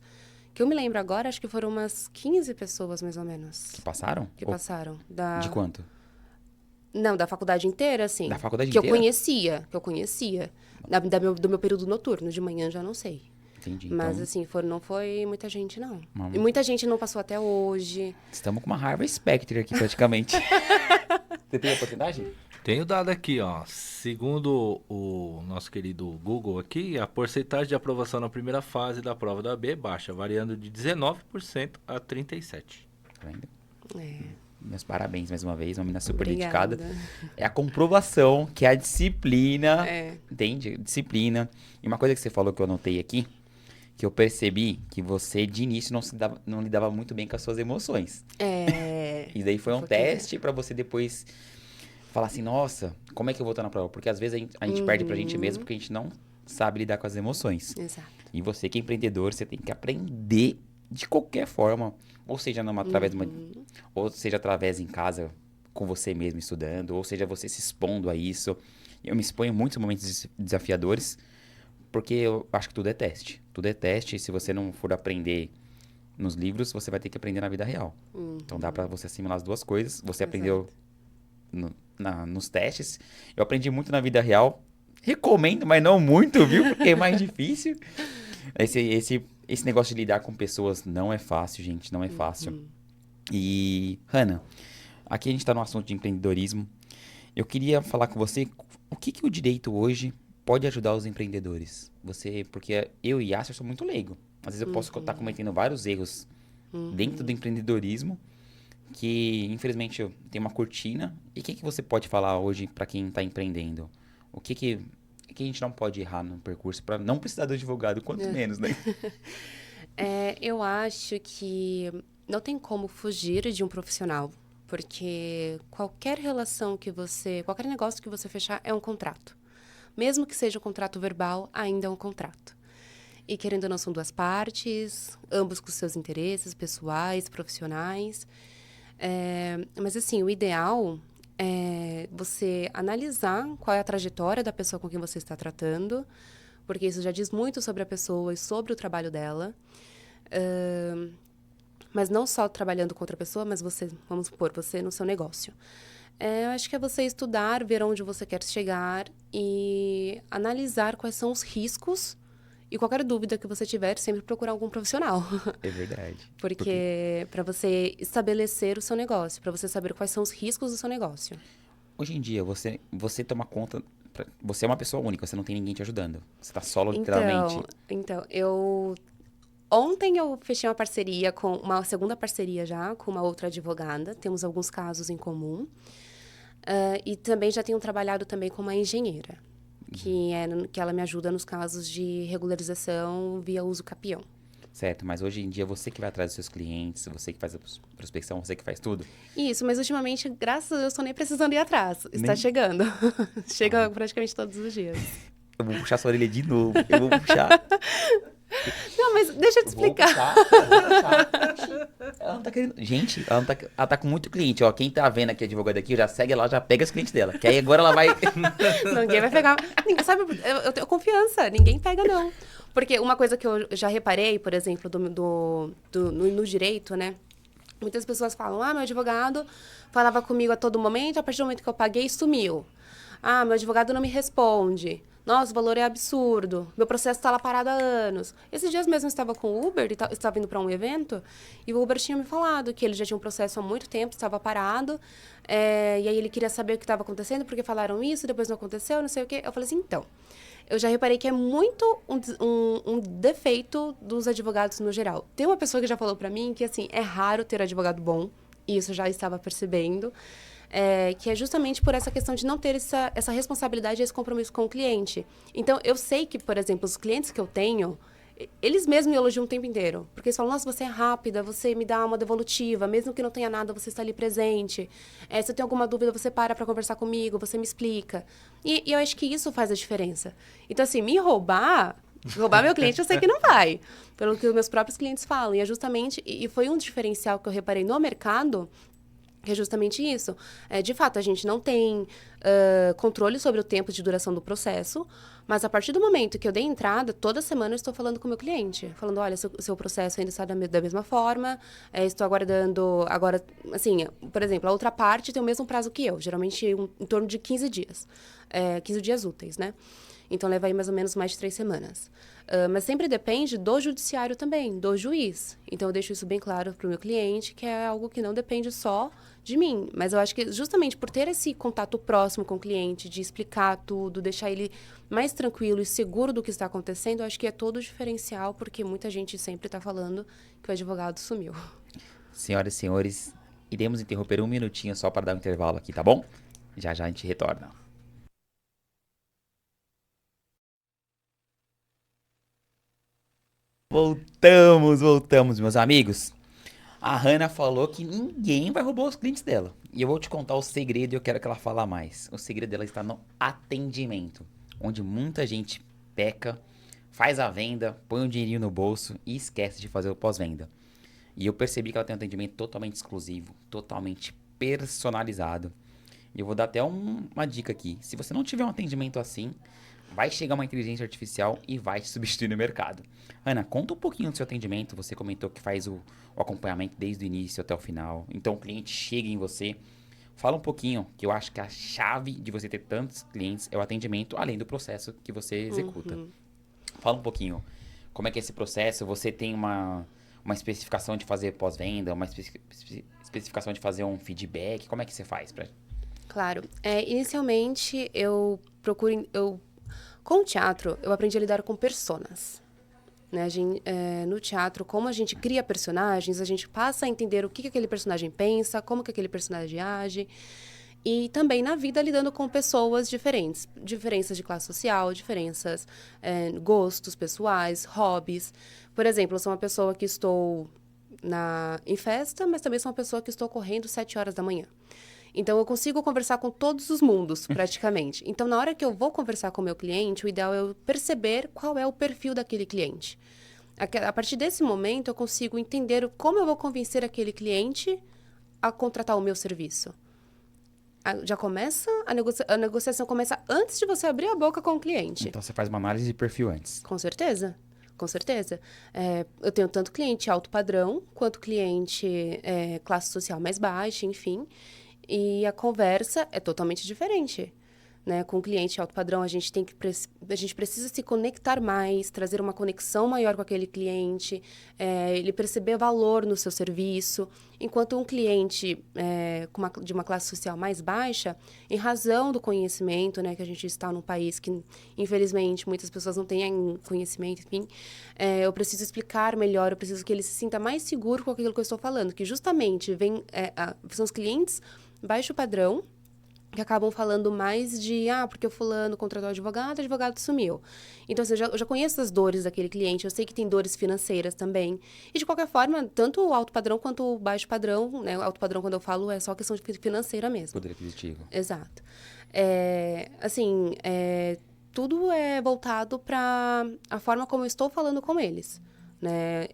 que eu me lembro agora, acho que foram umas 15 pessoas, mais ou menos. Que passaram? Passaram. De quanto? Não, da faculdade inteira, assim. Da faculdade inteira? Que eu conhecia. Do meu período noturno, de manhã já não sei. Entendi. Mas, então, assim, não foi muita gente, não. E muita gente não passou até hoje. Estamos com uma Harvard Spectre aqui, praticamente. Você tem a porcentagem? Tenho dado aqui, ó. Segundo o nosso querido Google aqui, a porcentagem de aprovação na primeira fase da prova da AB é baixa, variando de 19% a 37%. Tá vendo? É. Meus parabéns mais uma vez, uma menina super Obrigada. dedicada. É a comprovação que a disciplina, É. entende? Disciplina. E uma coisa que você falou que eu anotei aqui, que eu percebi que você de início não lidava muito bem com as suas emoções. E daí foi um teste pra você depois falar assim, nossa, como é que eu vou estar na prova? Porque às vezes a gente perde pra gente mesmo porque a gente não sabe lidar com as emoções. Exato. E você que é empreendedor, você tem que aprender de qualquer forma. Ou seja, ou seja, através em casa, com você mesmo estudando, ou seja, você se expondo a isso. Eu me exponho em muitos momentos desafiadores, porque eu acho que tudo é teste. Tudo é teste, e se você não for aprender nos livros, você vai ter que aprender na vida real. Então dá pra você assimilar as duas coisas. Você aprendeu nos testes. Eu aprendi muito na vida real. Recomendo, mas não muito, viu? Porque é mais difícil. Esse negócio de lidar com pessoas não é fácil, gente. Não é fácil. E, Hannah, aqui a gente tá no assunto de empreendedorismo. Eu queria falar com você o que o direito hoje pode ajudar os empreendedores. Porque eu e Yasser sou muito leigo. Às vezes eu posso estar cometendo vários erros dentro do empreendedorismo que, infelizmente, eu tenho uma cortina. E o que você pode falar hoje para quem está empreendendo? O que a gente não pode errar no percurso para não precisar do advogado, quanto menos, né? Eu acho que não tem como fugir de um profissional, porque qualquer negócio que você fechar é um contrato. Mesmo que seja um contrato verbal, ainda é um contrato. E querendo ou não, são duas partes, ambos com seus interesses pessoais, profissionais. Mas assim, o ideal é você analisar qual é a trajetória da pessoa com quem você está tratando, porque isso já diz muito sobre a pessoa e sobre o trabalho dela. Mas não só trabalhando com outra pessoa, mas você, vamos supor, você no seu negócio. Eu acho que é você estudar, ver onde você quer chegar e analisar quais são os riscos. E qualquer dúvida que você tiver, sempre procurar algum profissional. É verdade. Porque para você estabelecer o seu negócio, para você saber quais são os riscos do seu negócio. Hoje em dia, você toma conta... Você é uma pessoa única, você não tem ninguém te ajudando. Você tá solo, literalmente. Então, Ontem eu fechei uma segunda parceria já, com uma outra advogada. Temos alguns casos em comum. E também já tenho trabalhado também com uma engenheira, que ela me ajuda nos casos de regularização via uso capião. Certo, mas hoje em dia você que vai atrás dos seus clientes, você que faz a prospecção, você que faz tudo? Isso, mas ultimamente, graças a Deus, estou nem precisando ir atrás. Está chegando. Chega praticamente todos os dias. Eu vou puxar sua orelha de novo. Eu vou puxar. Não, mas deixa eu te explicar. Eu vou puxar. Ela não tá querendo... Gente, ela tá com muito cliente. Ó, quem tá vendo aqui a advogada aqui, já segue ela, já pega os clientes dela. Que aí agora ela vai... Ninguém vai pegar. Sabe, eu tenho confiança. Ninguém pega, não. Porque uma coisa que eu já reparei, por exemplo, no direito, né? Muitas pessoas falam, meu advogado falava comigo a todo momento, a partir do momento que eu paguei, sumiu. Meu advogado não me responde. Nossa, o valor é absurdo. Meu processo está lá parado há anos. Esses dias mesmo eu estava com o Uber, estava indo para um evento, e o Uber tinha me falado que ele já tinha um processo há muito tempo, estava parado, e aí ele queria saber o que estava acontecendo, porque falaram isso, depois não aconteceu, não sei o quê. Eu falei assim, então, eu já reparei que é muito um defeito dos advogados no geral. Tem uma pessoa que já falou para mim que, assim, é raro ter advogado bom, e isso eu já estava percebendo, que é justamente por essa questão de não ter essa responsabilidade e esse compromisso com o cliente. Então, eu sei que, por exemplo, os clientes que eu tenho, eles mesmos me elogiam o tempo inteiro. Porque eles falam, nossa, você é rápida, você me dá uma devolutiva, mesmo que não tenha nada, você está ali presente. Se eu tenho alguma dúvida, você para conversar comigo, você me explica. E eu acho que isso faz a diferença. Então, assim, roubar meu cliente, eu sei que não vai. Pelo que os meus próprios clientes falam. E é justamente... E foi um diferencial que eu reparei no mercado, que é justamente isso. De fato, a gente não tem controle sobre o tempo de duração do processo, mas a partir do momento que eu dei entrada, toda semana eu estou falando com o meu cliente. Falando, olha, seu processo ainda está da mesma forma, estou aguardando... Agora, assim, por exemplo, a outra parte tem o mesmo prazo que eu, geralmente em torno de 15 dias. 15 dias úteis, né? Então, leva aí mais ou menos mais de 3 semanas. Mas sempre depende do judiciário também, do juiz. Então, eu deixo isso bem claro para o meu cliente, que é algo que não depende só de mim. Mas eu acho que justamente por ter esse contato próximo com o cliente, de explicar tudo, deixar ele mais tranquilo e seguro do que está acontecendo, eu acho que é todo o diferencial, porque muita gente sempre está falando que o advogado sumiu. Senhoras e senhores, iremos interromper um minutinho só para dar um intervalo aqui, tá bom? Já já a gente retorna. Voltamos, meus amigos. A Hannah falou que ninguém vai roubar os clientes dela. E eu vou te contar o segredo e eu quero que ela fale mais. O segredo dela está no atendimento. Onde muita gente peca, faz a venda, põe um dinheirinho no bolso e esquece de fazer o pós-venda. E eu percebi que ela tem um atendimento totalmente exclusivo, totalmente personalizado. E eu vou dar até uma dica aqui. Se você não tiver um atendimento assim, vai chegar uma inteligência artificial e vai te substituir no mercado. Ana, conta um pouquinho do seu atendimento. Você comentou que faz o acompanhamento desde o início até o final. Então o cliente chega em você. Fala um pouquinho, que eu acho que a chave de você ter tantos clientes é o atendimento, além do processo que você executa. Fala um pouquinho, como é que é esse processo? Você tem uma especificação de fazer pós-venda, uma especificação de fazer um feedback? Como é que você faz? Claro. Inicialmente, com o teatro, eu aprendi a lidar com personas. Né? No teatro, como a gente cria personagens, a gente passa a entender o que aquele personagem pensa, como que aquele personagem age. E também na vida lidando com pessoas diferentes. Diferenças de classe social, diferenças, gostos pessoais, hobbies. Por exemplo, eu sou uma pessoa que estou em festa, mas também sou uma pessoa que estou correndo 7 horas da manhã. Então, eu consigo conversar com todos os mundos, praticamente. Então, na hora que eu vou conversar com o meu cliente, o ideal é eu perceber qual é o perfil daquele cliente. A partir desse momento, eu consigo entender como eu vou convencer aquele cliente a contratar o meu serviço. Já começa, a negociação começa antes de você abrir a boca com o cliente. Então, você faz uma análise de perfil antes. Com certeza. Com certeza. Eu tenho tanto cliente alto padrão, quanto cliente classe social mais baixa, enfim. E a conversa é totalmente diferente. Né? Com o cliente alto padrão, a gente precisa se conectar mais, trazer uma conexão maior com aquele cliente, ele perceber valor no seu serviço. Enquanto um cliente de uma classe social mais baixa, em razão do conhecimento, né, que a gente está num país que, infelizmente, muitas pessoas não têm conhecimento, enfim, eu preciso explicar melhor, eu preciso que ele se sinta mais seguro com aquilo que eu estou falando, que justamente são os clientes baixo padrão, que acabam falando mais de, porque o fulano contratou advogado sumiu. Então, assim, eu já conheço as dores daquele cliente, eu sei que tem dores financeiras também. E, de qualquer forma, tanto o alto padrão quanto o baixo padrão, né? O alto padrão, quando eu falo, é só questão financeira mesmo. Poder aquisitivo. Exato. Tudo é voltado para a forma como eu estou falando com eles. Né?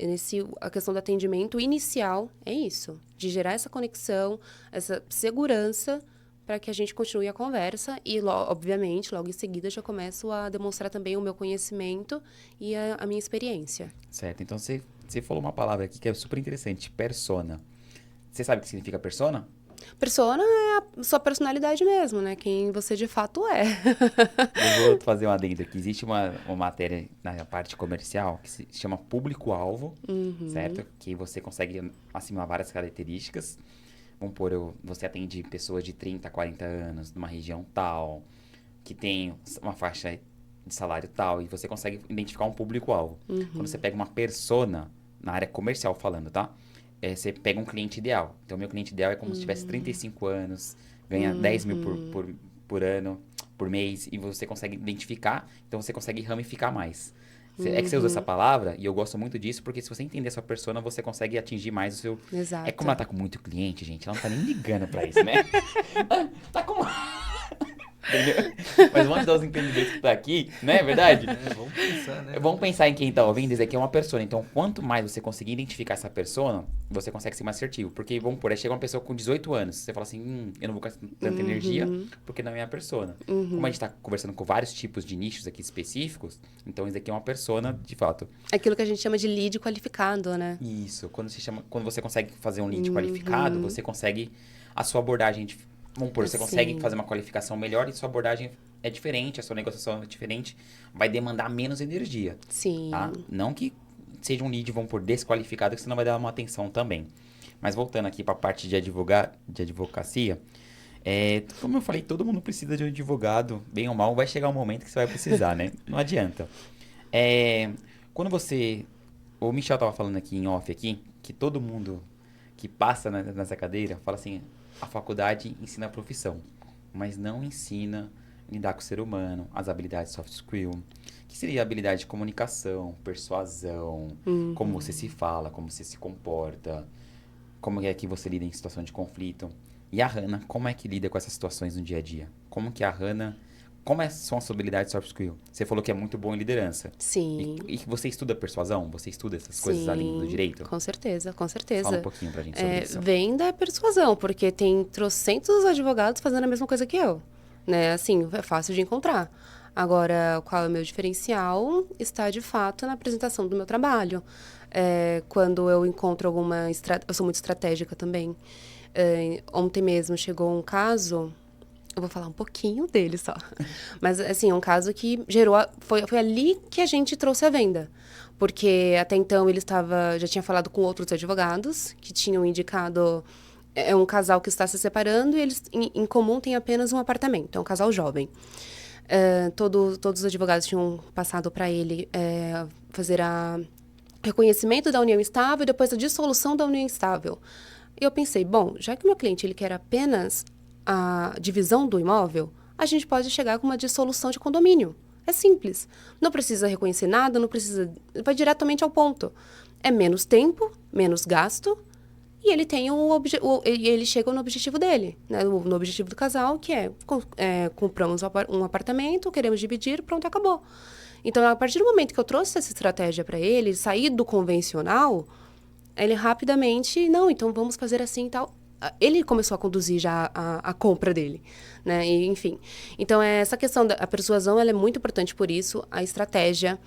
A questão do atendimento inicial é isso, de gerar essa conexão, essa segurança, para que a gente continue a conversa e, obviamente, logo em seguida, já começo a demonstrar também o meu conhecimento e a minha experiência. Certo. Então, você falou uma palavra aqui que é super interessante, persona. Você sabe o que significa persona? Persona é a sua personalidade mesmo, né? Quem você de fato é. Eu vou fazer um adendo aqui. Existe uma matéria na parte comercial que se chama público-alvo, certo? Que você consegue assimilar várias características. Vamos supor, você atende pessoas de 30 a 40 anos, numa região tal, que tem uma faixa de salário tal, e você consegue identificar um público-alvo. Quando você pega uma persona, na área comercial falando, tá? Você pega um cliente ideal. Então, meu cliente ideal é como se tivesse 35 anos, ganha 10 mil por ano, por mês, e você consegue identificar, então você consegue ramificar mais. É que você usa essa palavra, e eu gosto muito disso, porque se você entender a sua persona, você consegue atingir mais o seu... Exato. É como ela tá com muito cliente, gente, ela não tá nem ligando pra isso, né? Tá com... Entendeu? Mas vamos dar os entendimentos que tá aqui, não é verdade? Vamos pensar, né? Vamos pensar em quem tá ouvindo, isso aqui é uma persona. Então, quanto mais você conseguir identificar essa persona, você consegue ser mais assertivo. Porque, vamos por aí, chega uma pessoa com 18 anos, você fala assim, eu não vou gastar tanta energia, porque não é minha persona. Como a gente tá conversando com vários tipos de nichos aqui específicos, então isso aqui é uma persona, de fato. Aquilo que a gente chama de lead qualificado, né? Isso. Quando você consegue fazer um lead qualificado, você consegue a sua abordagem... Vamos supor, você consegue fazer uma qualificação melhor e sua abordagem é diferente, a sua negociação é diferente, vai demandar menos energia. Sim. Tá? Não que seja um lead, vamos por desqualificado, que você não vai dar uma atenção também. Mas voltando aqui para a parte de advocacia, como eu falei, todo mundo precisa de um advogado, bem ou mal, vai chegar um momento que você vai precisar, né? Não adianta. Quando o Michel estava falando aqui em off aqui, que todo mundo que passa nessa cadeira fala assim, a faculdade ensina a profissão, mas não ensina a lidar com o ser humano, as habilidades soft skill, que seria a habilidade de comunicação, persuasão, como você se fala, como você se comporta, como é que você lida em situação de conflito. E a Hannah, como é que lida com essas situações no dia a dia? Como que a Hannah como são as suas habilidades soft skill? Você falou que é muito bom em liderança. Sim. E você estuda persuasão? Você estuda essas coisas além do direito? Com certeza, com certeza. Fala um pouquinho pra gente sobre isso. Venda é persuasão, porque tem trocentos advogados fazendo a mesma coisa que eu. Né? Assim, é fácil de encontrar. Agora, qual é o meu diferencial? Está, de fato, na apresentação do meu trabalho. Quando eu encontro alguma... Eu sou muito estratégica também. Ontem mesmo chegou um caso... Eu vou falar um pouquinho dele só. Mas, assim, é um caso que gerou... Foi ali que a gente trouxe a venda. Porque, até então, ele já tinha falado com outros advogados que tinham indicado... É um casal que está se separando e eles, em comum, têm apenas um apartamento. É um casal jovem. Todos os advogados tinham passado para ele fazer reconhecimento da união estável e depois a dissolução da união estável. E eu pensei, bom, já que o meu cliente ele quer apenas a divisão do imóvel, a gente pode chegar com uma dissolução de condomínio. É simples. Não precisa reconhecer nada, não precisa... Vai diretamente ao ponto. É menos tempo, menos gasto, e ele tem ele chega no objetivo dele, né? No objetivo do casal, que compramos um apartamento, queremos dividir, pronto, acabou. Então, a partir do momento que eu trouxe essa estratégia para ele, sair do convencional, ele rapidamente, não, então vamos fazer assim e tal. Ele começou a conduzir já a compra dele, né? E, enfim. Então, essa questão da persuasão, ela é muito importante por isso. A estratégia,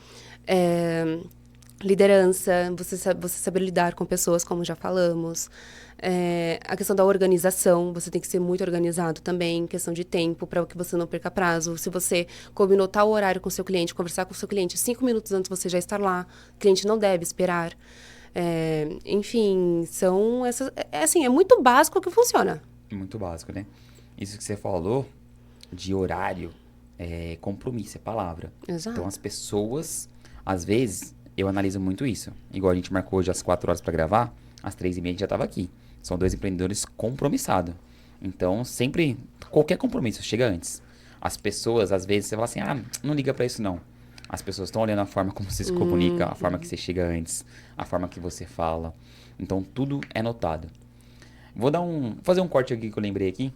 liderança, você saber lidar com pessoas, como já falamos. A questão da organização, você tem que ser muito organizado também, questão de tempo, para que você não perca prazo. Se você combinou tal horário com o seu cliente, conversar com o seu cliente, 5 minutos antes você já estar lá, o cliente não deve esperar. Enfim, são essas... assim, é muito básico que funciona. Muito básico, né? Isso que você falou de horário, compromisso, é palavra. Exato. Então, as pessoas, às vezes, eu analiso muito isso. Igual a gente marcou hoje às 4 horas para gravar, às 3h30 a gente já estava aqui. São 2 empreendedores compromissados. Então, sempre, qualquer compromisso chega antes. As pessoas, às vezes, você fala assim, não liga para isso não. As pessoas estão olhando a forma como você se comunica, a forma que você chega antes, a forma que você fala. Então, tudo é notado. Vou fazer um corte aqui que eu lembrei aqui.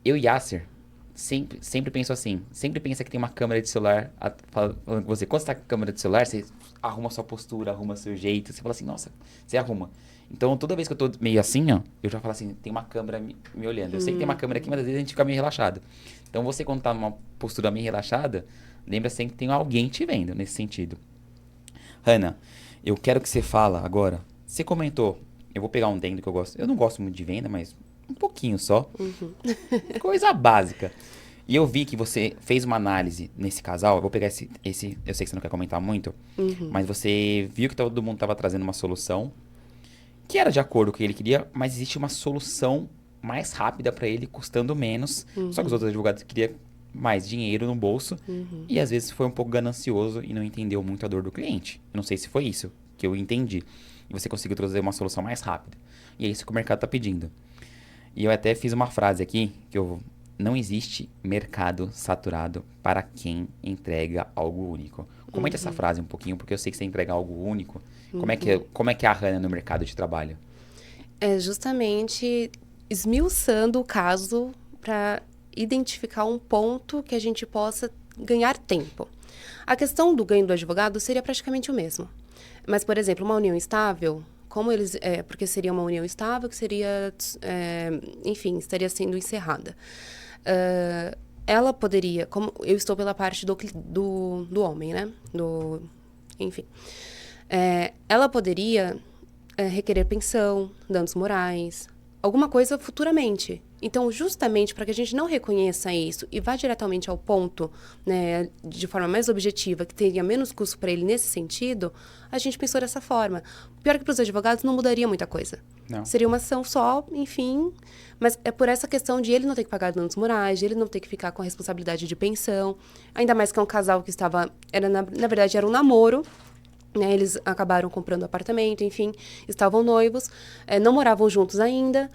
Eu e Yasser sempre penso assim. Sempre pensa que tem uma câmera de celular falando com você. Quando você tá com a câmera de celular, você arruma sua postura, arruma seu jeito. Você fala assim, nossa, você arruma. Então, toda vez que eu tô meio assim, ó, eu já falo assim, tem uma câmera me olhando. Eu sei que tem uma câmera aqui, mas às vezes a gente fica meio relaxado. Então, você quando tá numa postura meio relaxada, lembra sempre que tem alguém te vendo nesse sentido. Hannah, eu quero que você fala agora. Você comentou, eu vou pegar um dentro que eu gosto. Eu não gosto muito de venda, mas um pouquinho só. Coisa básica. E eu vi que você fez uma análise nesse casal. Eu vou pegar esse eu sei que você não quer comentar muito, mas você viu que todo mundo estava trazendo uma solução que era de acordo com o que ele queria, mas existe uma solução mais rápida para ele, custando menos. Só que os outros advogados queriam mais dinheiro no bolso e às vezes foi um pouco ganancioso e não entendeu muito a dor do cliente. Eu não sei se foi isso que eu entendi. E você conseguiu trazer uma solução mais rápida. E é isso que o mercado está pedindo. E eu até fiz uma frase aqui, não existe mercado saturado para quem entrega algo único. Comente essa frase um pouquinho, porque eu sei que você entrega algo único. Como é que é a Hannah no mercado de trabalho? É justamente esmiuçando o caso para identificar um ponto que a gente possa ganhar tempo. A questão do ganho do advogado seria praticamente o mesmo. Mas, por exemplo, uma união estável, porque seria uma união estável que seria, enfim, estaria sendo encerrada. Ela poderia, como eu estou pela parte do homem, né? Enfim. Ela poderia requerer pensão, danos morais, alguma coisa futuramente. Então, justamente para que a gente não reconheça isso e vá diretamente ao ponto, né, de forma mais objetiva, que teria menos custo para ele nesse sentido, a gente pensou dessa forma. Pior que para os advogados não mudaria muita coisa. Não. Seria uma ação só, enfim, mas é por essa questão de ele não ter que pagar danos morais, de ele não ter que ficar com a responsabilidade de pensão, ainda mais que é um casal que na verdade era um namoro, né, eles acabaram comprando apartamento, enfim, estavam noivos, não moravam juntos ainda,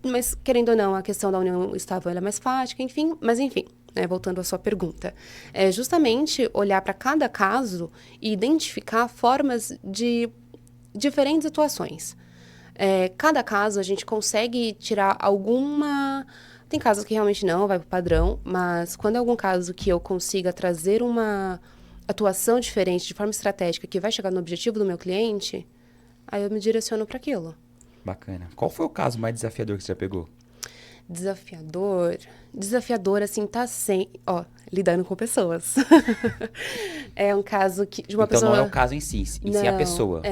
mas, querendo ou não, a questão da união estável ela é mais fática, enfim. Mas, enfim, voltando à sua pergunta. É justamente olhar para cada caso e identificar formas de diferentes atuações. Cada caso, a gente consegue tirar alguma Tem casos que realmente não, vai pro padrão, mas quando é algum caso que eu consiga trazer uma atuação diferente, de forma estratégica, que vai chegar no objetivo do meu cliente, aí eu me direciono para aquilo. Bacana. Qual foi o caso mais desafiador que você já pegou? Desafiador, assim, tá sem... Ó, lidando com pessoas. É um caso que... de uma Então pessoa... não é o caso em si, em si a pessoa.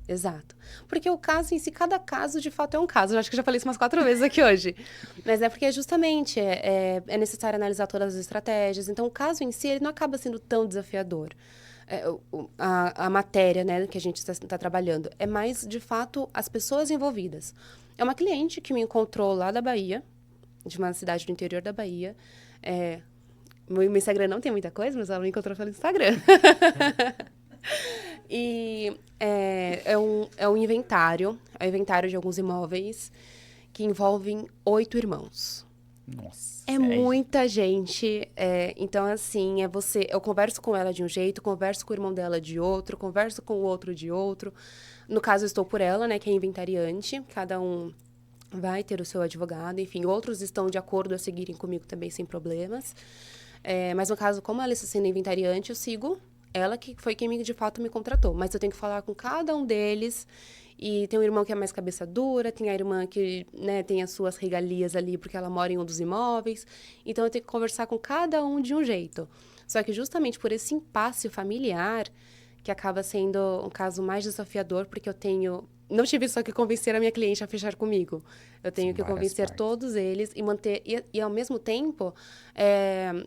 Exato. Porque o caso em si, cada caso de fato é um caso. Eu acho que eu já falei isso umas 4 vezes aqui hoje. Mas é porque justamente é necessário analisar todas as estratégias. Então, o caso em si, ele não acaba sendo tão desafiador. A matéria, né, que a gente está trabalhando. É mais, de fato, as pessoas envolvidas. É uma cliente que me encontrou lá da Bahia, de uma cidade do interior da Bahia. Meu Instagram não tem muita coisa, mas ela me encontrou pelo Instagram. E é um inventário, é um inventário de alguns imóveis que envolvem 8 irmãos. Nossa. É muita gente. Então, assim, eu converso com ela de um jeito, converso com o irmão dela de outro, converso com o outro de outro. No caso, eu estou por ela, né, que é inventariante. Cada um vai ter o seu advogado, enfim. Outros estão de acordo a seguirem comigo também, sem problemas. Mas, no caso, como ela está sendo inventariante, eu sigo ela, que foi quem, de fato, me contratou. Mas eu tenho que falar com cada um deles. E tem um irmão que é mais cabeça dura, tem a irmã que, né, tem as suas regalias ali, porque ela mora em um dos imóveis. Então, eu tenho que conversar com cada um de um jeito. Só que, justamente por esse impasse familiar, que acaba sendo um caso mais desafiador, porque eu tenho... Não tive só que convencer a minha cliente a fechar comigo. Eu tenho que convencer todos eles e manter... E ao mesmo tempo,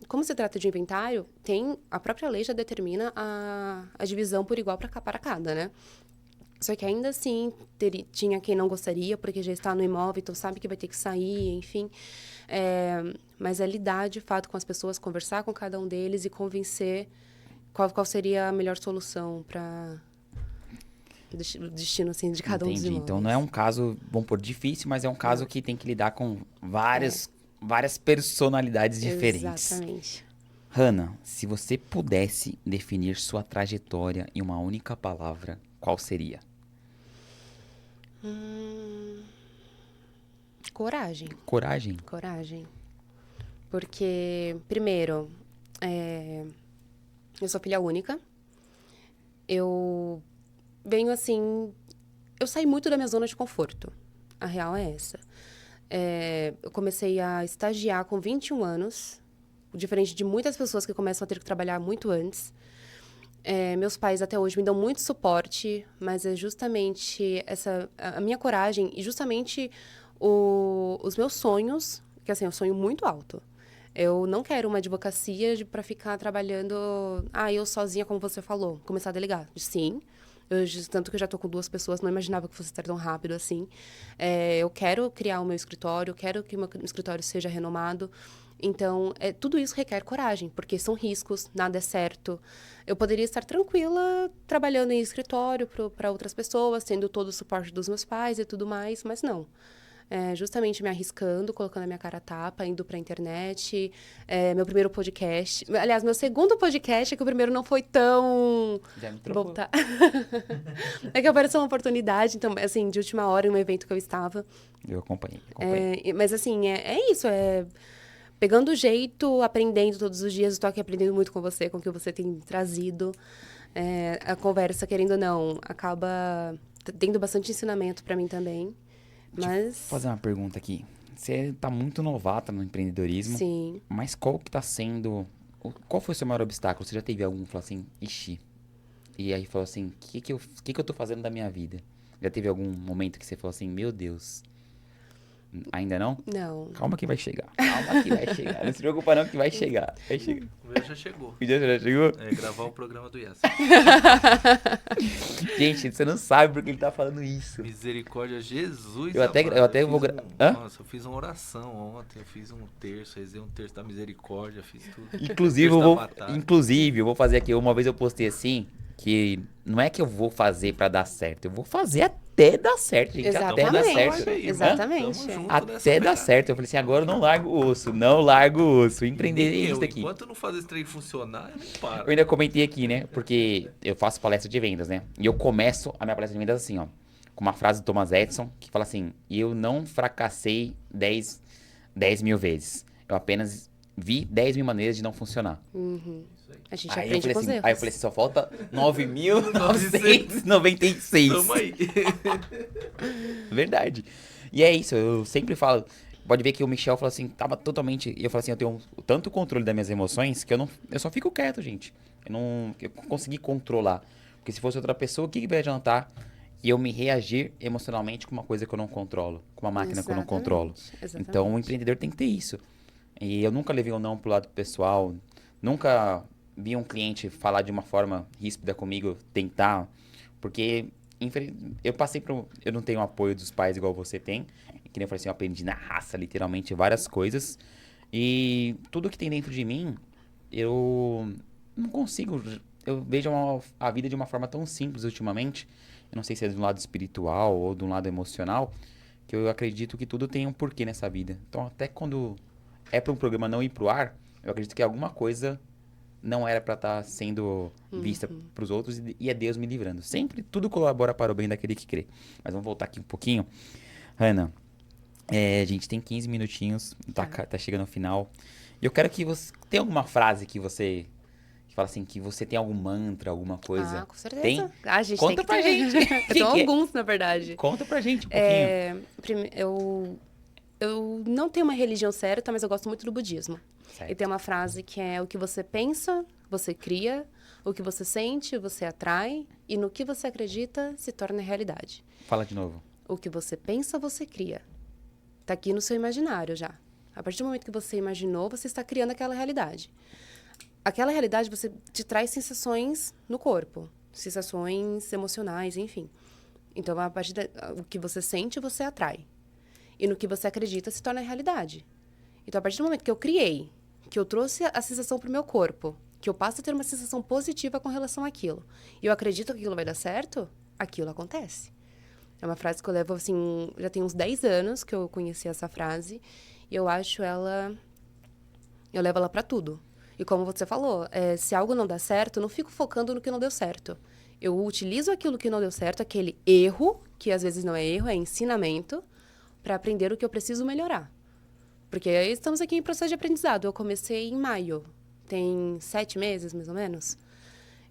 como se trata de inventário, a própria lei já determina a divisão por igual para cada, né? Só que ainda assim, tinha quem não gostaria, porque já está no imóvel, então sabe que vai ter que sair, enfim. Mas é lidar, de fato, com as pessoas, conversar com cada um deles e convencer qual seria a melhor solução para o destino, assim, de cada um dos imóveis. Então não é um caso, vamos pôr, difícil, mas é um caso que tem que lidar com várias personalidades diferentes. Exatamente. Hannah, se você pudesse definir sua trajetória em uma única palavra, qual seria? Coragem. Coragem? Coragem. Porque, primeiro, eu sou filha única. Eu venho assim... Eu saí muito da minha zona de conforto. A real é essa. Eu comecei a estagiar com 21 anos, diferente de muitas pessoas que começam a ter que trabalhar muito antes. Meus pais até hoje me dão muito suporte, mas é justamente a minha coragem e justamente os meus sonhos, que assim, eu sonho muito alto. Eu não quero uma advocacia para ficar trabalhando, eu sozinha, como você falou, começar a delegar. Sim, tanto que eu já estou com 2 pessoas, não imaginava que fosse estar tão rápido assim. Eu quero criar o meu escritório, quero que o meu escritório seja renomado. Então, tudo isso requer coragem, porque são riscos, nada é certo. Eu poderia estar tranquila trabalhando em escritório para outras pessoas, tendo todo o suporte dos meus pais e tudo mais, mas não. Justamente me arriscando, colocando a minha cara a tapa, indo pra internet. Meu primeiro podcast... Aliás, meu segundo podcast, que o primeiro não foi tão... Já me trocou. Voltar. É que apareceu uma oportunidade, então, assim, de última hora, em um evento que eu estava. Eu acompanhei. Mas, assim, é isso, pegando o jeito, aprendendo todos os dias. Estou aqui aprendendo muito com você, com o que você tem trazido. A conversa, querendo ou não, acaba tendo bastante ensinamento para mim também. Mas... Deixa eu fazer uma pergunta aqui. Você tá muito novata no empreendedorismo. Sim. Mas qual que tá sendo... Qual foi o seu maior obstáculo? Você já teve algum que falou assim, ixi... E aí falou assim, o que eu tô fazendo da minha vida? Já teve algum momento que você falou assim, meu Deus... Ainda não? Não. Calma que vai chegar. Calma que vai chegar. Não se preocupa não que vai chegar. Vai chegar. O meu já chegou. O dia já chegou? Gravar o programa do Yas. Gente, você não sabe porque ele tá falando isso. Misericórdia, Jesus. Eu até vou... Nossa, eu fiz uma oração ontem, eu fiz um terço, rezei um terço da misericórdia, fiz tudo. Inclusive, eu vou fazer aqui, uma vez eu postei assim, que não é que eu vou fazer pra dar certo, eu vou fazer até dar certo, gente. Exatamente. Até dar certo. Exatamente. Até dar certo. Eu falei assim, agora eu não largo o osso, não largo o osso. Empreender isso aqui. Enquanto eu não fazer esse trem funcionar, eu nem paro. Eu ainda comentei aqui, né? Porque eu faço palestra de vendas, né? E eu começo a minha palestra de vendas assim, ó. Com uma frase do Thomas Edison, que fala assim, eu não fracassei 10 10 mil vezes. Eu apenas vi 10 mil maneiras de não funcionar. A gente Aí eu aprende falei com os assim, erros. aí eu falei assim, só falta 9.996. Tamo aí. Verdade. E é isso, eu sempre falo. Pode ver que o Michel falou assim, tava totalmente. E eu falo assim, eu tenho tanto controle das minhas emoções que eu só fico quieto, gente. Eu consegui controlar. Porque se fosse outra pessoa, o que vai adiantar? E eu me reagir emocionalmente com uma coisa que eu não controlo, com uma máquina que eu não controlo. Exatamente. Então o empreendedor tem que ter isso. E eu nunca levei um não pro lado pessoal, nunca vi um cliente falar de uma forma ríspida comigo, tentar, porque eu passei por. Eu não tenho apoio dos pais igual você tem. Que nem eu falei assim, eu aprendi na raça, literalmente, várias coisas. E tudo que tem dentro de mim, eu não consigo. Eu vejo a vida de uma forma tão simples ultimamente. Eu não sei se é de um lado espiritual ou de um lado emocional, que eu acredito que tudo tem um porquê nessa vida. Então, até quando é para um programa não ir pro ar, eu acredito que alguma coisa não era para estar sendo vista para os outros e é Deus me livrando. Sempre tudo colabora para o bem daquele que crê. Mas vamos voltar aqui um pouquinho. Ana, a gente tem 15 minutinhos, tá chegando ao final. E eu quero que você... Tem alguma frase que você... Que fala assim, que você tem algum mantra, alguma coisa? Ah, com certeza. Tem? A gente Conta tem que pra ter. gente. Eu Que tenho que é? alguns, na verdade. Conta pra gente um pouquinho. Eu não tenho uma religião certa, mas eu gosto muito do budismo. Certo. E tem uma frase que é: o que você pensa, você cria. O que você sente, você atrai. E no que você acredita, se torna realidade. Fala de novo. O que você pensa, você cria. Tá aqui no seu imaginário já. A partir do momento que você imaginou, você está criando aquela realidade. Aquela realidade você te traz sensações no corpo, sensações emocionais, enfim. Então, a partir do que você sente, você atrai. E no que você acredita, se torna realidade. Então, a partir do momento que eu criei, que eu trouxe a sensação para o meu corpo, que eu passo a ter uma sensação positiva com relação àquilo, e eu acredito que aquilo vai dar certo, aquilo acontece. É uma frase que eu levo, assim, já tem uns 10 anos que eu conheci essa frase, e eu acho ela... Eu levo ela para tudo. E como você falou, se algo não dá certo, eu não fico focando no que não deu certo. Eu utilizo aquilo que não deu certo, aquele erro, que às vezes não é erro, é ensinamento, para aprender o que eu preciso melhorar. Porque estamos aqui em processo de aprendizado. Eu comecei em maio. Tem 7 meses, mais ou menos.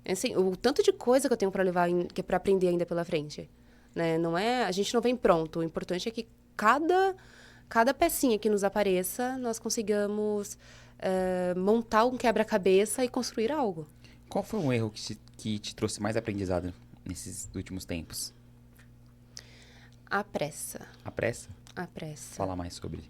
Assim, o tanto de coisa que eu tenho para levar, que é para aprender ainda pela frente. Né? Não é, a gente não vem pronto. O importante é que cada pecinha que nos apareça, nós consigamos montar um quebra-cabeça e construir algo. Qual foi um erro que te trouxe mais aprendizado nesses últimos tempos? A pressa. A pressa? A pressa. Fala mais sobre.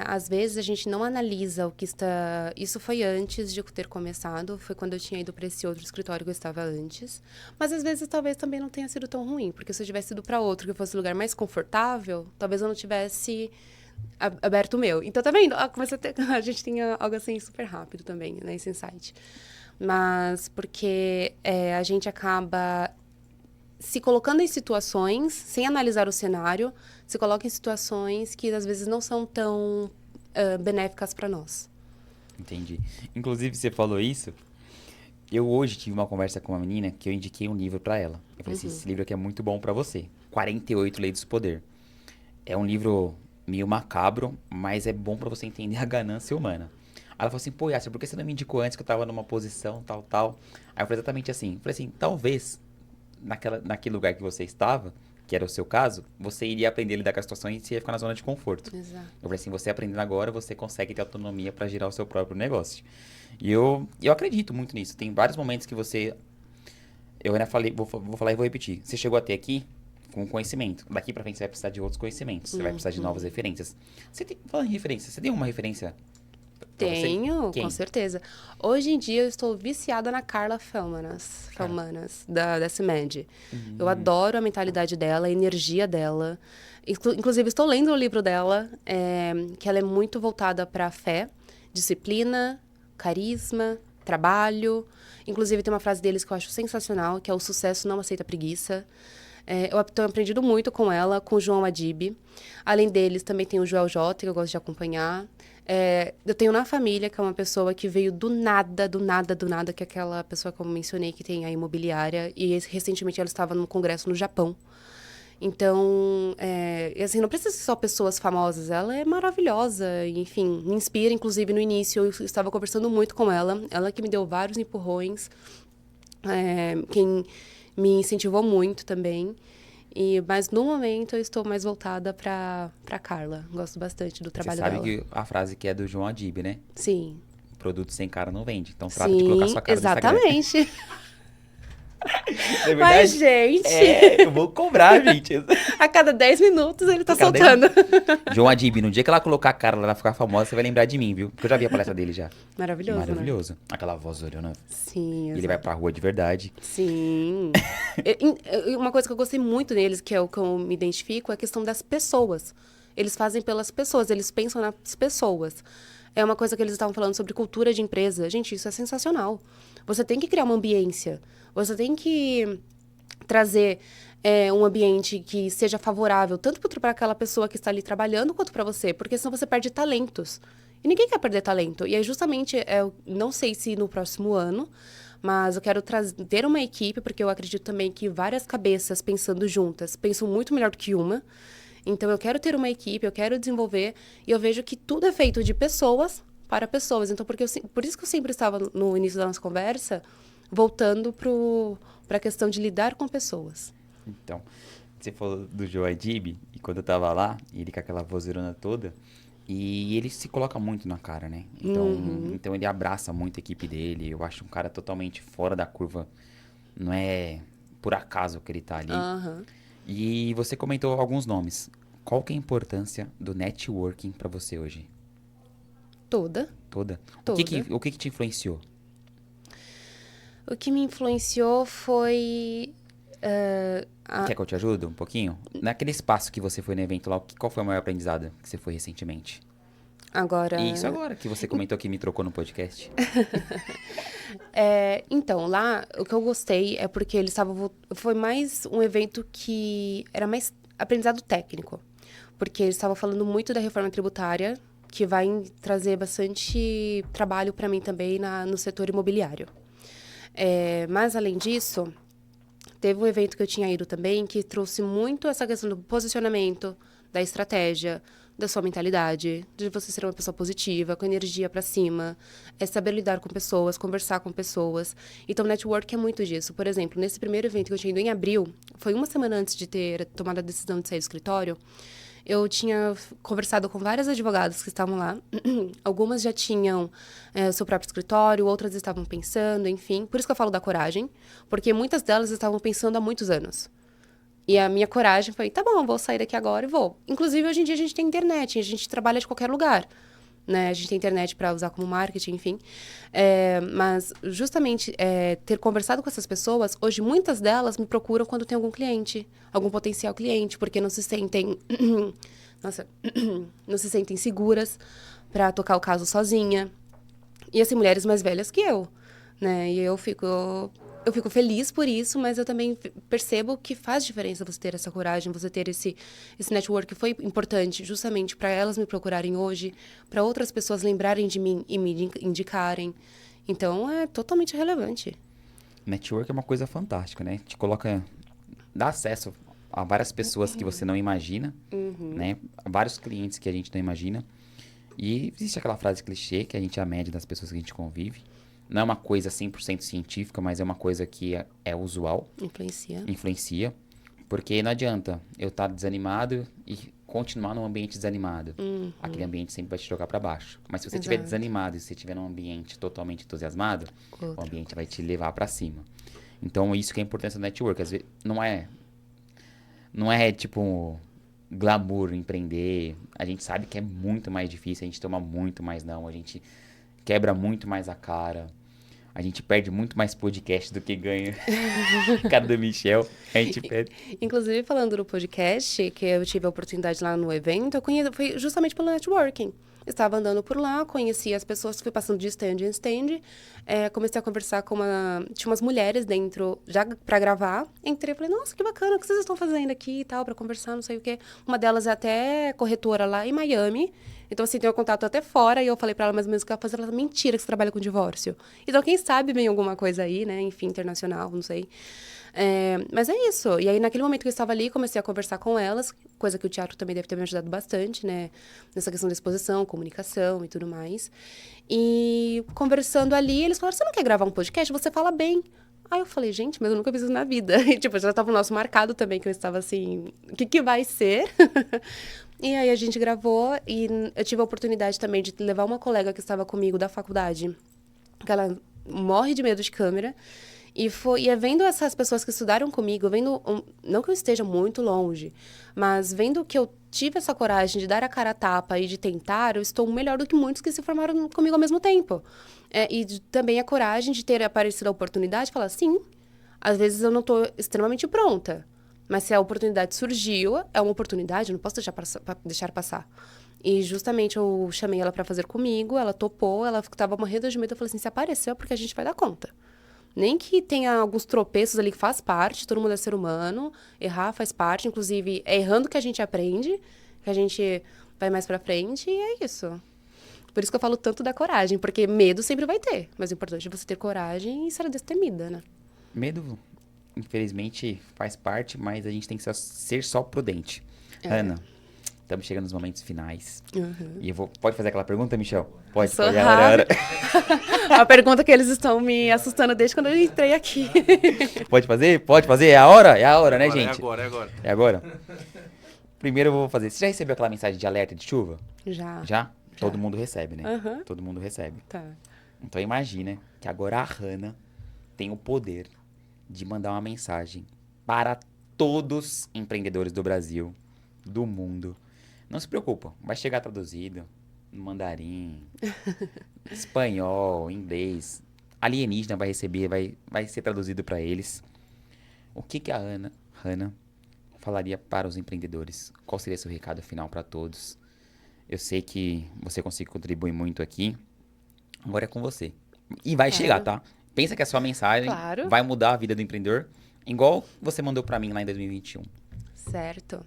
Às vezes a gente não analisa o que está... Isso foi antes de eu ter começado, foi quando eu tinha ido para esse outro escritório que eu estava antes. Mas às vezes talvez também não tenha sido tão ruim, porque se eu tivesse ido para outro que fosse um lugar mais confortável, talvez eu não tivesse aberto o meu. Então, tá vendo? A gente tinha algo assim super rápido também, né, esse insight. Mas porque a gente acaba se colocando em situações, sem analisar o cenário, se coloca em situações que às vezes não são tão benéficas para nós. Entendi. Inclusive, você falou isso. Eu hoje tive uma conversa com uma menina que eu indiquei um livro pra ela. Eu falei assim, esse livro aqui é muito bom pra você. 48 Leis do Poder. É um livro meio macabro, mas é bom pra você entender a ganância humana. Aí ela falou assim, pô, Yasser, por que você não me indicou antes que eu tava numa posição tal? Aí eu falei exatamente assim. Eu falei assim, talvez naquele lugar que você estava, que era o seu caso, você iria aprender a lidar com as situações e você ia ficar na zona de conforto. Exato. Eu falei assim, você aprendendo agora, você consegue ter autonomia para girar o seu próprio negócio. E eu acredito muito nisso. Tem vários momentos que você... Eu ainda falei, vou falar e vou repetir. Você chegou até aqui com conhecimento. Daqui para frente você vai precisar de outros conhecimentos. Você vai precisar de novas referências. Falando em referência, você tem uma referência? Tenho, Quem? com certeza. Hoje em dia eu estou viciada na Carla Felmanas, da CIMED. Eu adoro a mentalidade dela, a energia dela. Inclusive, estou lendo o livro dela, que ela é muito voltada para a fé, disciplina, carisma, trabalho. Inclusive, tem uma frase deles que eu acho sensacional, que é: o sucesso não aceita preguiça. Eu tenho aprendido muito com ela, com o João Adib. Além deles, também tem o Joel J, que eu gosto de acompanhar. Eu tenho na família, que é uma pessoa que veio do nada, que é aquela pessoa que eu mencionei, que tem a imobiliária. E recentemente ela estava num congresso no Japão. Então, e assim, não precisa ser só pessoas famosas, ela é maravilhosa, enfim, me inspira, inclusive no início eu estava conversando muito com ela que me deu vários empurrões, quem me incentivou muito também, mas no momento eu estou mais voltada para Carla, gosto bastante do trabalho dela. Você sabe que a frase que é do João Adib, né? Sim. Produto sem cara não vende, então trata de colocar sua cara no Instagram. Exatamente. É Mas, gente... eu vou cobrar, gente. A cada 10 minutos ele tá A cada soltando. João Adib, no dia que ela colocar a cara lá, ela ficar famosa, você vai lembrar de mim, viu? Porque eu já vi a palestra dele já. Maravilhoso, Maravilhoso. Aquela voz orando. Sim, Ele vai pra rua de verdade. Sim. Uma coisa que eu gostei muito neles, que é o que eu me identifico, é a questão das pessoas. Eles fazem pelas pessoas, eles pensam nas pessoas. É uma coisa que eles estavam falando sobre cultura de empresa. Gente, isso é sensacional. Você tem que criar uma ambiência. Você tem que trazer um ambiente que seja favorável, tanto para aquela pessoa que está ali trabalhando, quanto para você. Porque senão você perde talentos. E ninguém quer perder talento. E aí, justamente, eu não sei se no próximo ano, mas eu quero ter uma equipe, porque eu acredito também que várias cabeças pensando juntas pensam muito melhor do que uma. Então, eu quero ter uma equipe, eu quero desenvolver, e eu vejo que tudo é feito de pessoas para pessoas. Então, por isso que eu sempre estava, no início da nossa conversa, voltando para a questão de lidar com pessoas. Então, você falou do João Adib, e quando eu tava lá, ele com aquela vozeirona toda, e ele se coloca muito na cara, né? Então ele abraça muito a equipe dele. Eu acho um cara totalmente fora da curva. Não é por acaso que ele tá ali. E você comentou alguns nomes. Qual que é a importância do networking pra você hoje? Toda. O que te influenciou? O que me influenciou foi... Quer que eu te ajude um pouquinho? Naquele espaço que você foi no evento lá, qual foi o maior aprendizado que você foi recentemente? Agora... Isso agora, que você comentou que me trocou no podcast. Então, lá, o que eu gostei é porque eles estavam... Foi mais um evento que era mais aprendizado técnico. Porque eles estavam falando muito da reforma tributária, que vai trazer bastante trabalho para mim também no setor imobiliário. Mas, além disso, teve um evento que eu tinha ido também que trouxe muito essa questão do posicionamento, da estratégia, da sua mentalidade, de você ser uma pessoa positiva, com energia para cima, saber lidar com pessoas, conversar com pessoas. Então, network é muito disso. Por exemplo, nesse primeiro evento que eu tinha ido em abril, foi uma semana antes de ter tomado a decisão de sair do escritório, eu tinha conversado com várias advogadas que estavam lá. Algumas já tinham seu próprio escritório, outras estavam pensando, enfim. Por isso que eu falo da coragem, porque muitas delas estavam pensando há muitos anos. E a minha coragem foi, tá bom, vou sair daqui agora e vou. Inclusive, hoje em dia, a gente tem internet, a gente trabalha de qualquer lugar. Né? A gente tem internet para usar como marketing, enfim. Mas, justamente, ter conversado com essas pessoas, hoje, muitas delas me procuram quando tem algum cliente, algum potencial cliente, porque não se sentem... não se sentem seguras para tocar o caso sozinha. E, assim, mulheres mais velhas que eu, né? E eu fico feliz por isso, mas eu também percebo que faz diferença você ter essa coragem, você ter esse network que foi importante justamente para elas me procurarem hoje, para outras pessoas lembrarem de mim e me indicarem. Então, é totalmente relevante. Network é uma coisa fantástica, né? Te coloca... Dá acesso a várias pessoas que você não imagina, né? A vários clientes que a gente não imagina. E existe aquela frase clichê que a gente é a média das pessoas que a gente convive. Não é uma coisa 100% científica, mas é uma coisa que é usual. Influencia. Porque não adianta eu estar desanimado e continuar num ambiente desanimado. Aquele ambiente sempre vai te jogar para baixo. Mas se você estiver desanimado e você estiver num ambiente totalmente entusiasmado, o ambiente vai te levar para cima. Então, isso que é a importância do network. Às vezes, não é tipo glamour empreender. A gente sabe que é muito mais difícil, a gente toma muito mais não, a gente quebra muito mais a cara. A gente perde muito mais podcast do que ganha. Cara do Michel, a gente perde. Inclusive, falando do podcast, que eu tive a oportunidade lá no evento, foi justamente pelo networking. Estava andando por lá, conheci as pessoas, fui passando de stand em stand, comecei a conversar com tinha umas mulheres dentro, já para gravar. Entrei e falei, nossa, que bacana, o que vocês estão fazendo aqui e tal, para conversar, não sei o quê. Uma delas é até corretora lá em Miami. Então, assim, tem um contato até fora, e eu falei pra ela mais ou menos o que ela fazia. Ela falou, mentira que você trabalha com divórcio. Então, quem sabe vem alguma coisa aí, né? Enfim, internacional, não sei. Mas é isso. E aí, naquele momento que eu estava ali, comecei a conversar com elas, coisa que o teatro também deve ter me ajudado bastante, né? Nessa questão da exposição, comunicação e tudo mais. E conversando ali, eles falaram, você não quer gravar um podcast? Você fala bem. Aí eu falei, gente, mas eu nunca fiz isso na vida. E, tipo, já estava o nosso marcado também, que eu estava assim, o que vai ser? E aí a gente gravou e eu tive a oportunidade também de levar uma colega que estava comigo da faculdade, que ela morre de medo de câmera. E é vendo essas pessoas que estudaram comigo, não que eu esteja muito longe, mas vendo que eu tive essa coragem de dar a cara a tapa e de tentar, eu estou melhor do que muitos que se formaram comigo ao mesmo tempo. Também a coragem de ter aparecido a oportunidade e falar, sim, às vezes eu não estou extremamente pronta, mas se a oportunidade surgiu, é uma oportunidade, eu não posso deixar passar. E justamente eu chamei ela para fazer comigo, ela topou, ela estava morrendo de medo, eu falei assim, se apareceu é porque a gente vai dar conta. Nem que tenha alguns tropeços ali que faz parte, todo mundo é ser humano, errar faz parte, inclusive é errando que a gente aprende, que a gente vai mais pra frente, e é isso. Por isso que eu falo tanto da coragem, porque medo sempre vai ter, mas o importante é você ter coragem e ser destemida, né? Medo, infelizmente, faz parte, mas a gente tem que ser só prudente. Ana, estamos chegando nos momentos finais. E pode fazer aquela pergunta, Michel? Pode, Sou pode. rara. A pergunta que eles estão me assustando desde quando eu entrei aqui. Pode fazer? Pode fazer? É a hora? É a hora, né, gente? É agora. É agora? Primeiro eu vou fazer. Você já recebeu aquela mensagem de alerta de chuva? Já? Todo mundo recebe, né? Todo mundo recebe. Tá. Então imagina que agora a Hannah tem o poder de mandar uma mensagem para todos os empreendedores do Brasil, do mundo. Não se preocupa, vai chegar traduzido no mandarim, espanhol, inglês. Alienígena vai receber, vai ser traduzido para eles. O que a Hannah falaria para os empreendedores? Qual seria seu recado final para todos? Eu sei que você consegue contribuir muito aqui. Agora é com você. E vai chegar, tá? Pensa que a sua mensagem vai mudar a vida do empreendedor, igual você mandou para mim lá em 2021. Certo.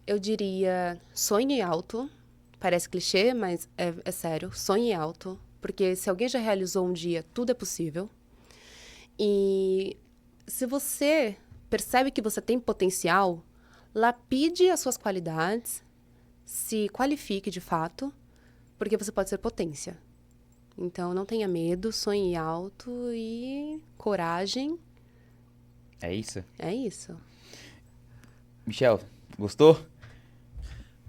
Eu diria, sonhe alto. Parece clichê, mas é sério. Sonhe alto. Porque se alguém já realizou um dia, tudo é possível. E se você percebe que você tem potencial, lapide as suas qualidades, se qualifique de fato, porque você pode ser potência. Então, não tenha medo, sonhe alto e coragem. É isso? É isso. Michel, gostou?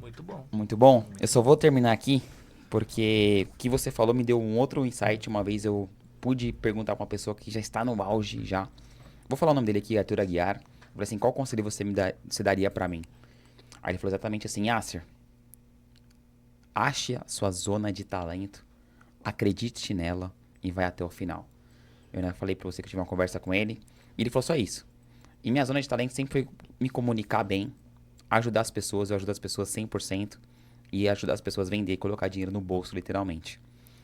Muito bom. Muito bom. Eu só vou terminar aqui, porque o que você falou me deu um outro insight. Uma vez eu pude perguntar pra uma pessoa que já está no auge já. Vou falar o nome dele aqui, Arthur Aguiar. Eu falei assim, qual conselho você daria pra mim? Aí ele falou exatamente assim, Yasser, ache a sua zona de talento, acredite nela e vai até o final. Eu falei pra você que eu tive uma conversa com ele, e ele falou só isso. E minha zona de talento sempre foi me comunicar bem, ajudar as pessoas, eu ajudo as pessoas 100%, e ajudar as pessoas a vender e colocar dinheiro no bolso, literalmente.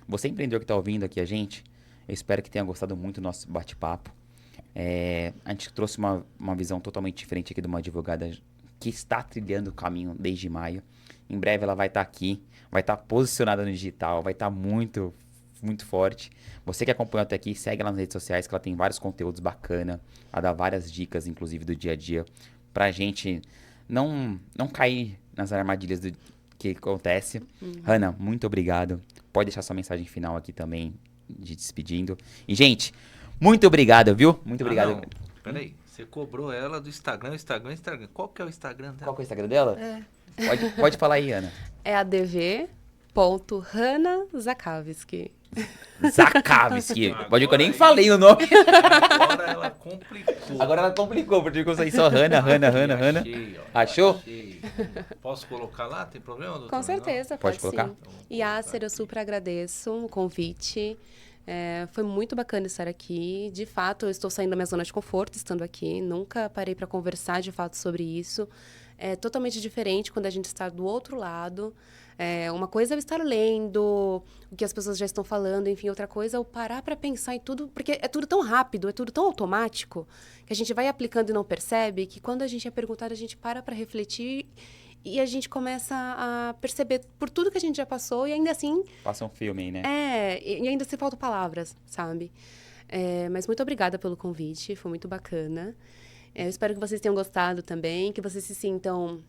Você empreendedor que tá ouvindo aqui a gente, eu espero que tenha gostado muito do nosso bate-papo. A gente trouxe uma visão totalmente diferente aqui de uma advogada que está trilhando o caminho desde maio. Em breve ela vai estar aqui, vai estar posicionada no digital, vai estar muito, muito forte. Você que acompanhou até aqui, segue ela nas redes sociais, que ela tem vários conteúdos bacanas, ela dá várias dicas, inclusive do dia a dia, pra gente não cair nas armadilhas que acontece. Hannah, muito obrigado. Pode deixar sua mensagem final aqui também, de despedindo. E, gente, muito obrigado, viu? Muito obrigado. Não. Peraí, você cobrou ela do Instagram. Qual que é o Instagram dela? Qual que é o Instagram dela? Pode falar aí, Ana. É adv.hannah.zakavski. Zakavski. Pode que eu nem falei o nome. Agora ela complicou. Agora ela complicou, porque eu consegui só Hannah. Achei, ó. Achou? Achei. Posso colocar lá? Tem problema, doutor? Com certeza, Pode pode colocar? sim. E Yasser, eu super agradeço o convite. Foi muito bacana estar aqui. De fato, eu estou saindo da minha zona de conforto estando aqui. Nunca parei para conversar de fato sobre isso. É totalmente diferente quando a gente está do outro lado. Uma coisa é eu estar lendo o que as pessoas já estão falando, enfim, outra coisa é eu parar para pensar em tudo, porque é tudo tão rápido, é tudo tão automático, que a gente vai aplicando e não percebe, que quando a gente é perguntado, a gente para refletir e a gente começa a perceber por tudo que a gente já passou e ainda assim... Passa um filme aí, né? E ainda se faltam palavras, sabe? Mas muito obrigada pelo convite, foi muito bacana. Eu espero que vocês tenham gostado também, que vocês se sintam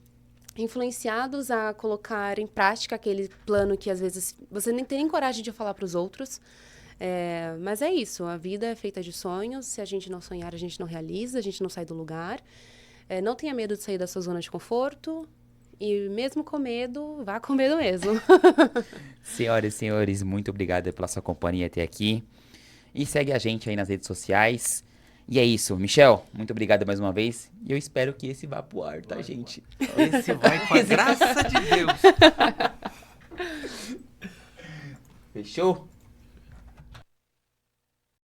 influenciados a colocar em prática aquele plano que às vezes você nem tem nem coragem de falar para os outros. Mas é isso, a vida é feita de sonhos, se a gente não sonhar, a gente não realiza, a gente não sai do lugar. Não tenha medo de sair da sua zona de conforto e mesmo com medo, vá com medo mesmo. Senhoras e senhores, muito obrigado pela sua companhia até aqui. E segue a gente aí nas redes sociais. E é isso. Michel, muito obrigado mais uma vez. E eu espero que esse vá pro ar, tá, gente? Esse vai com a graça de Deus. Fechou?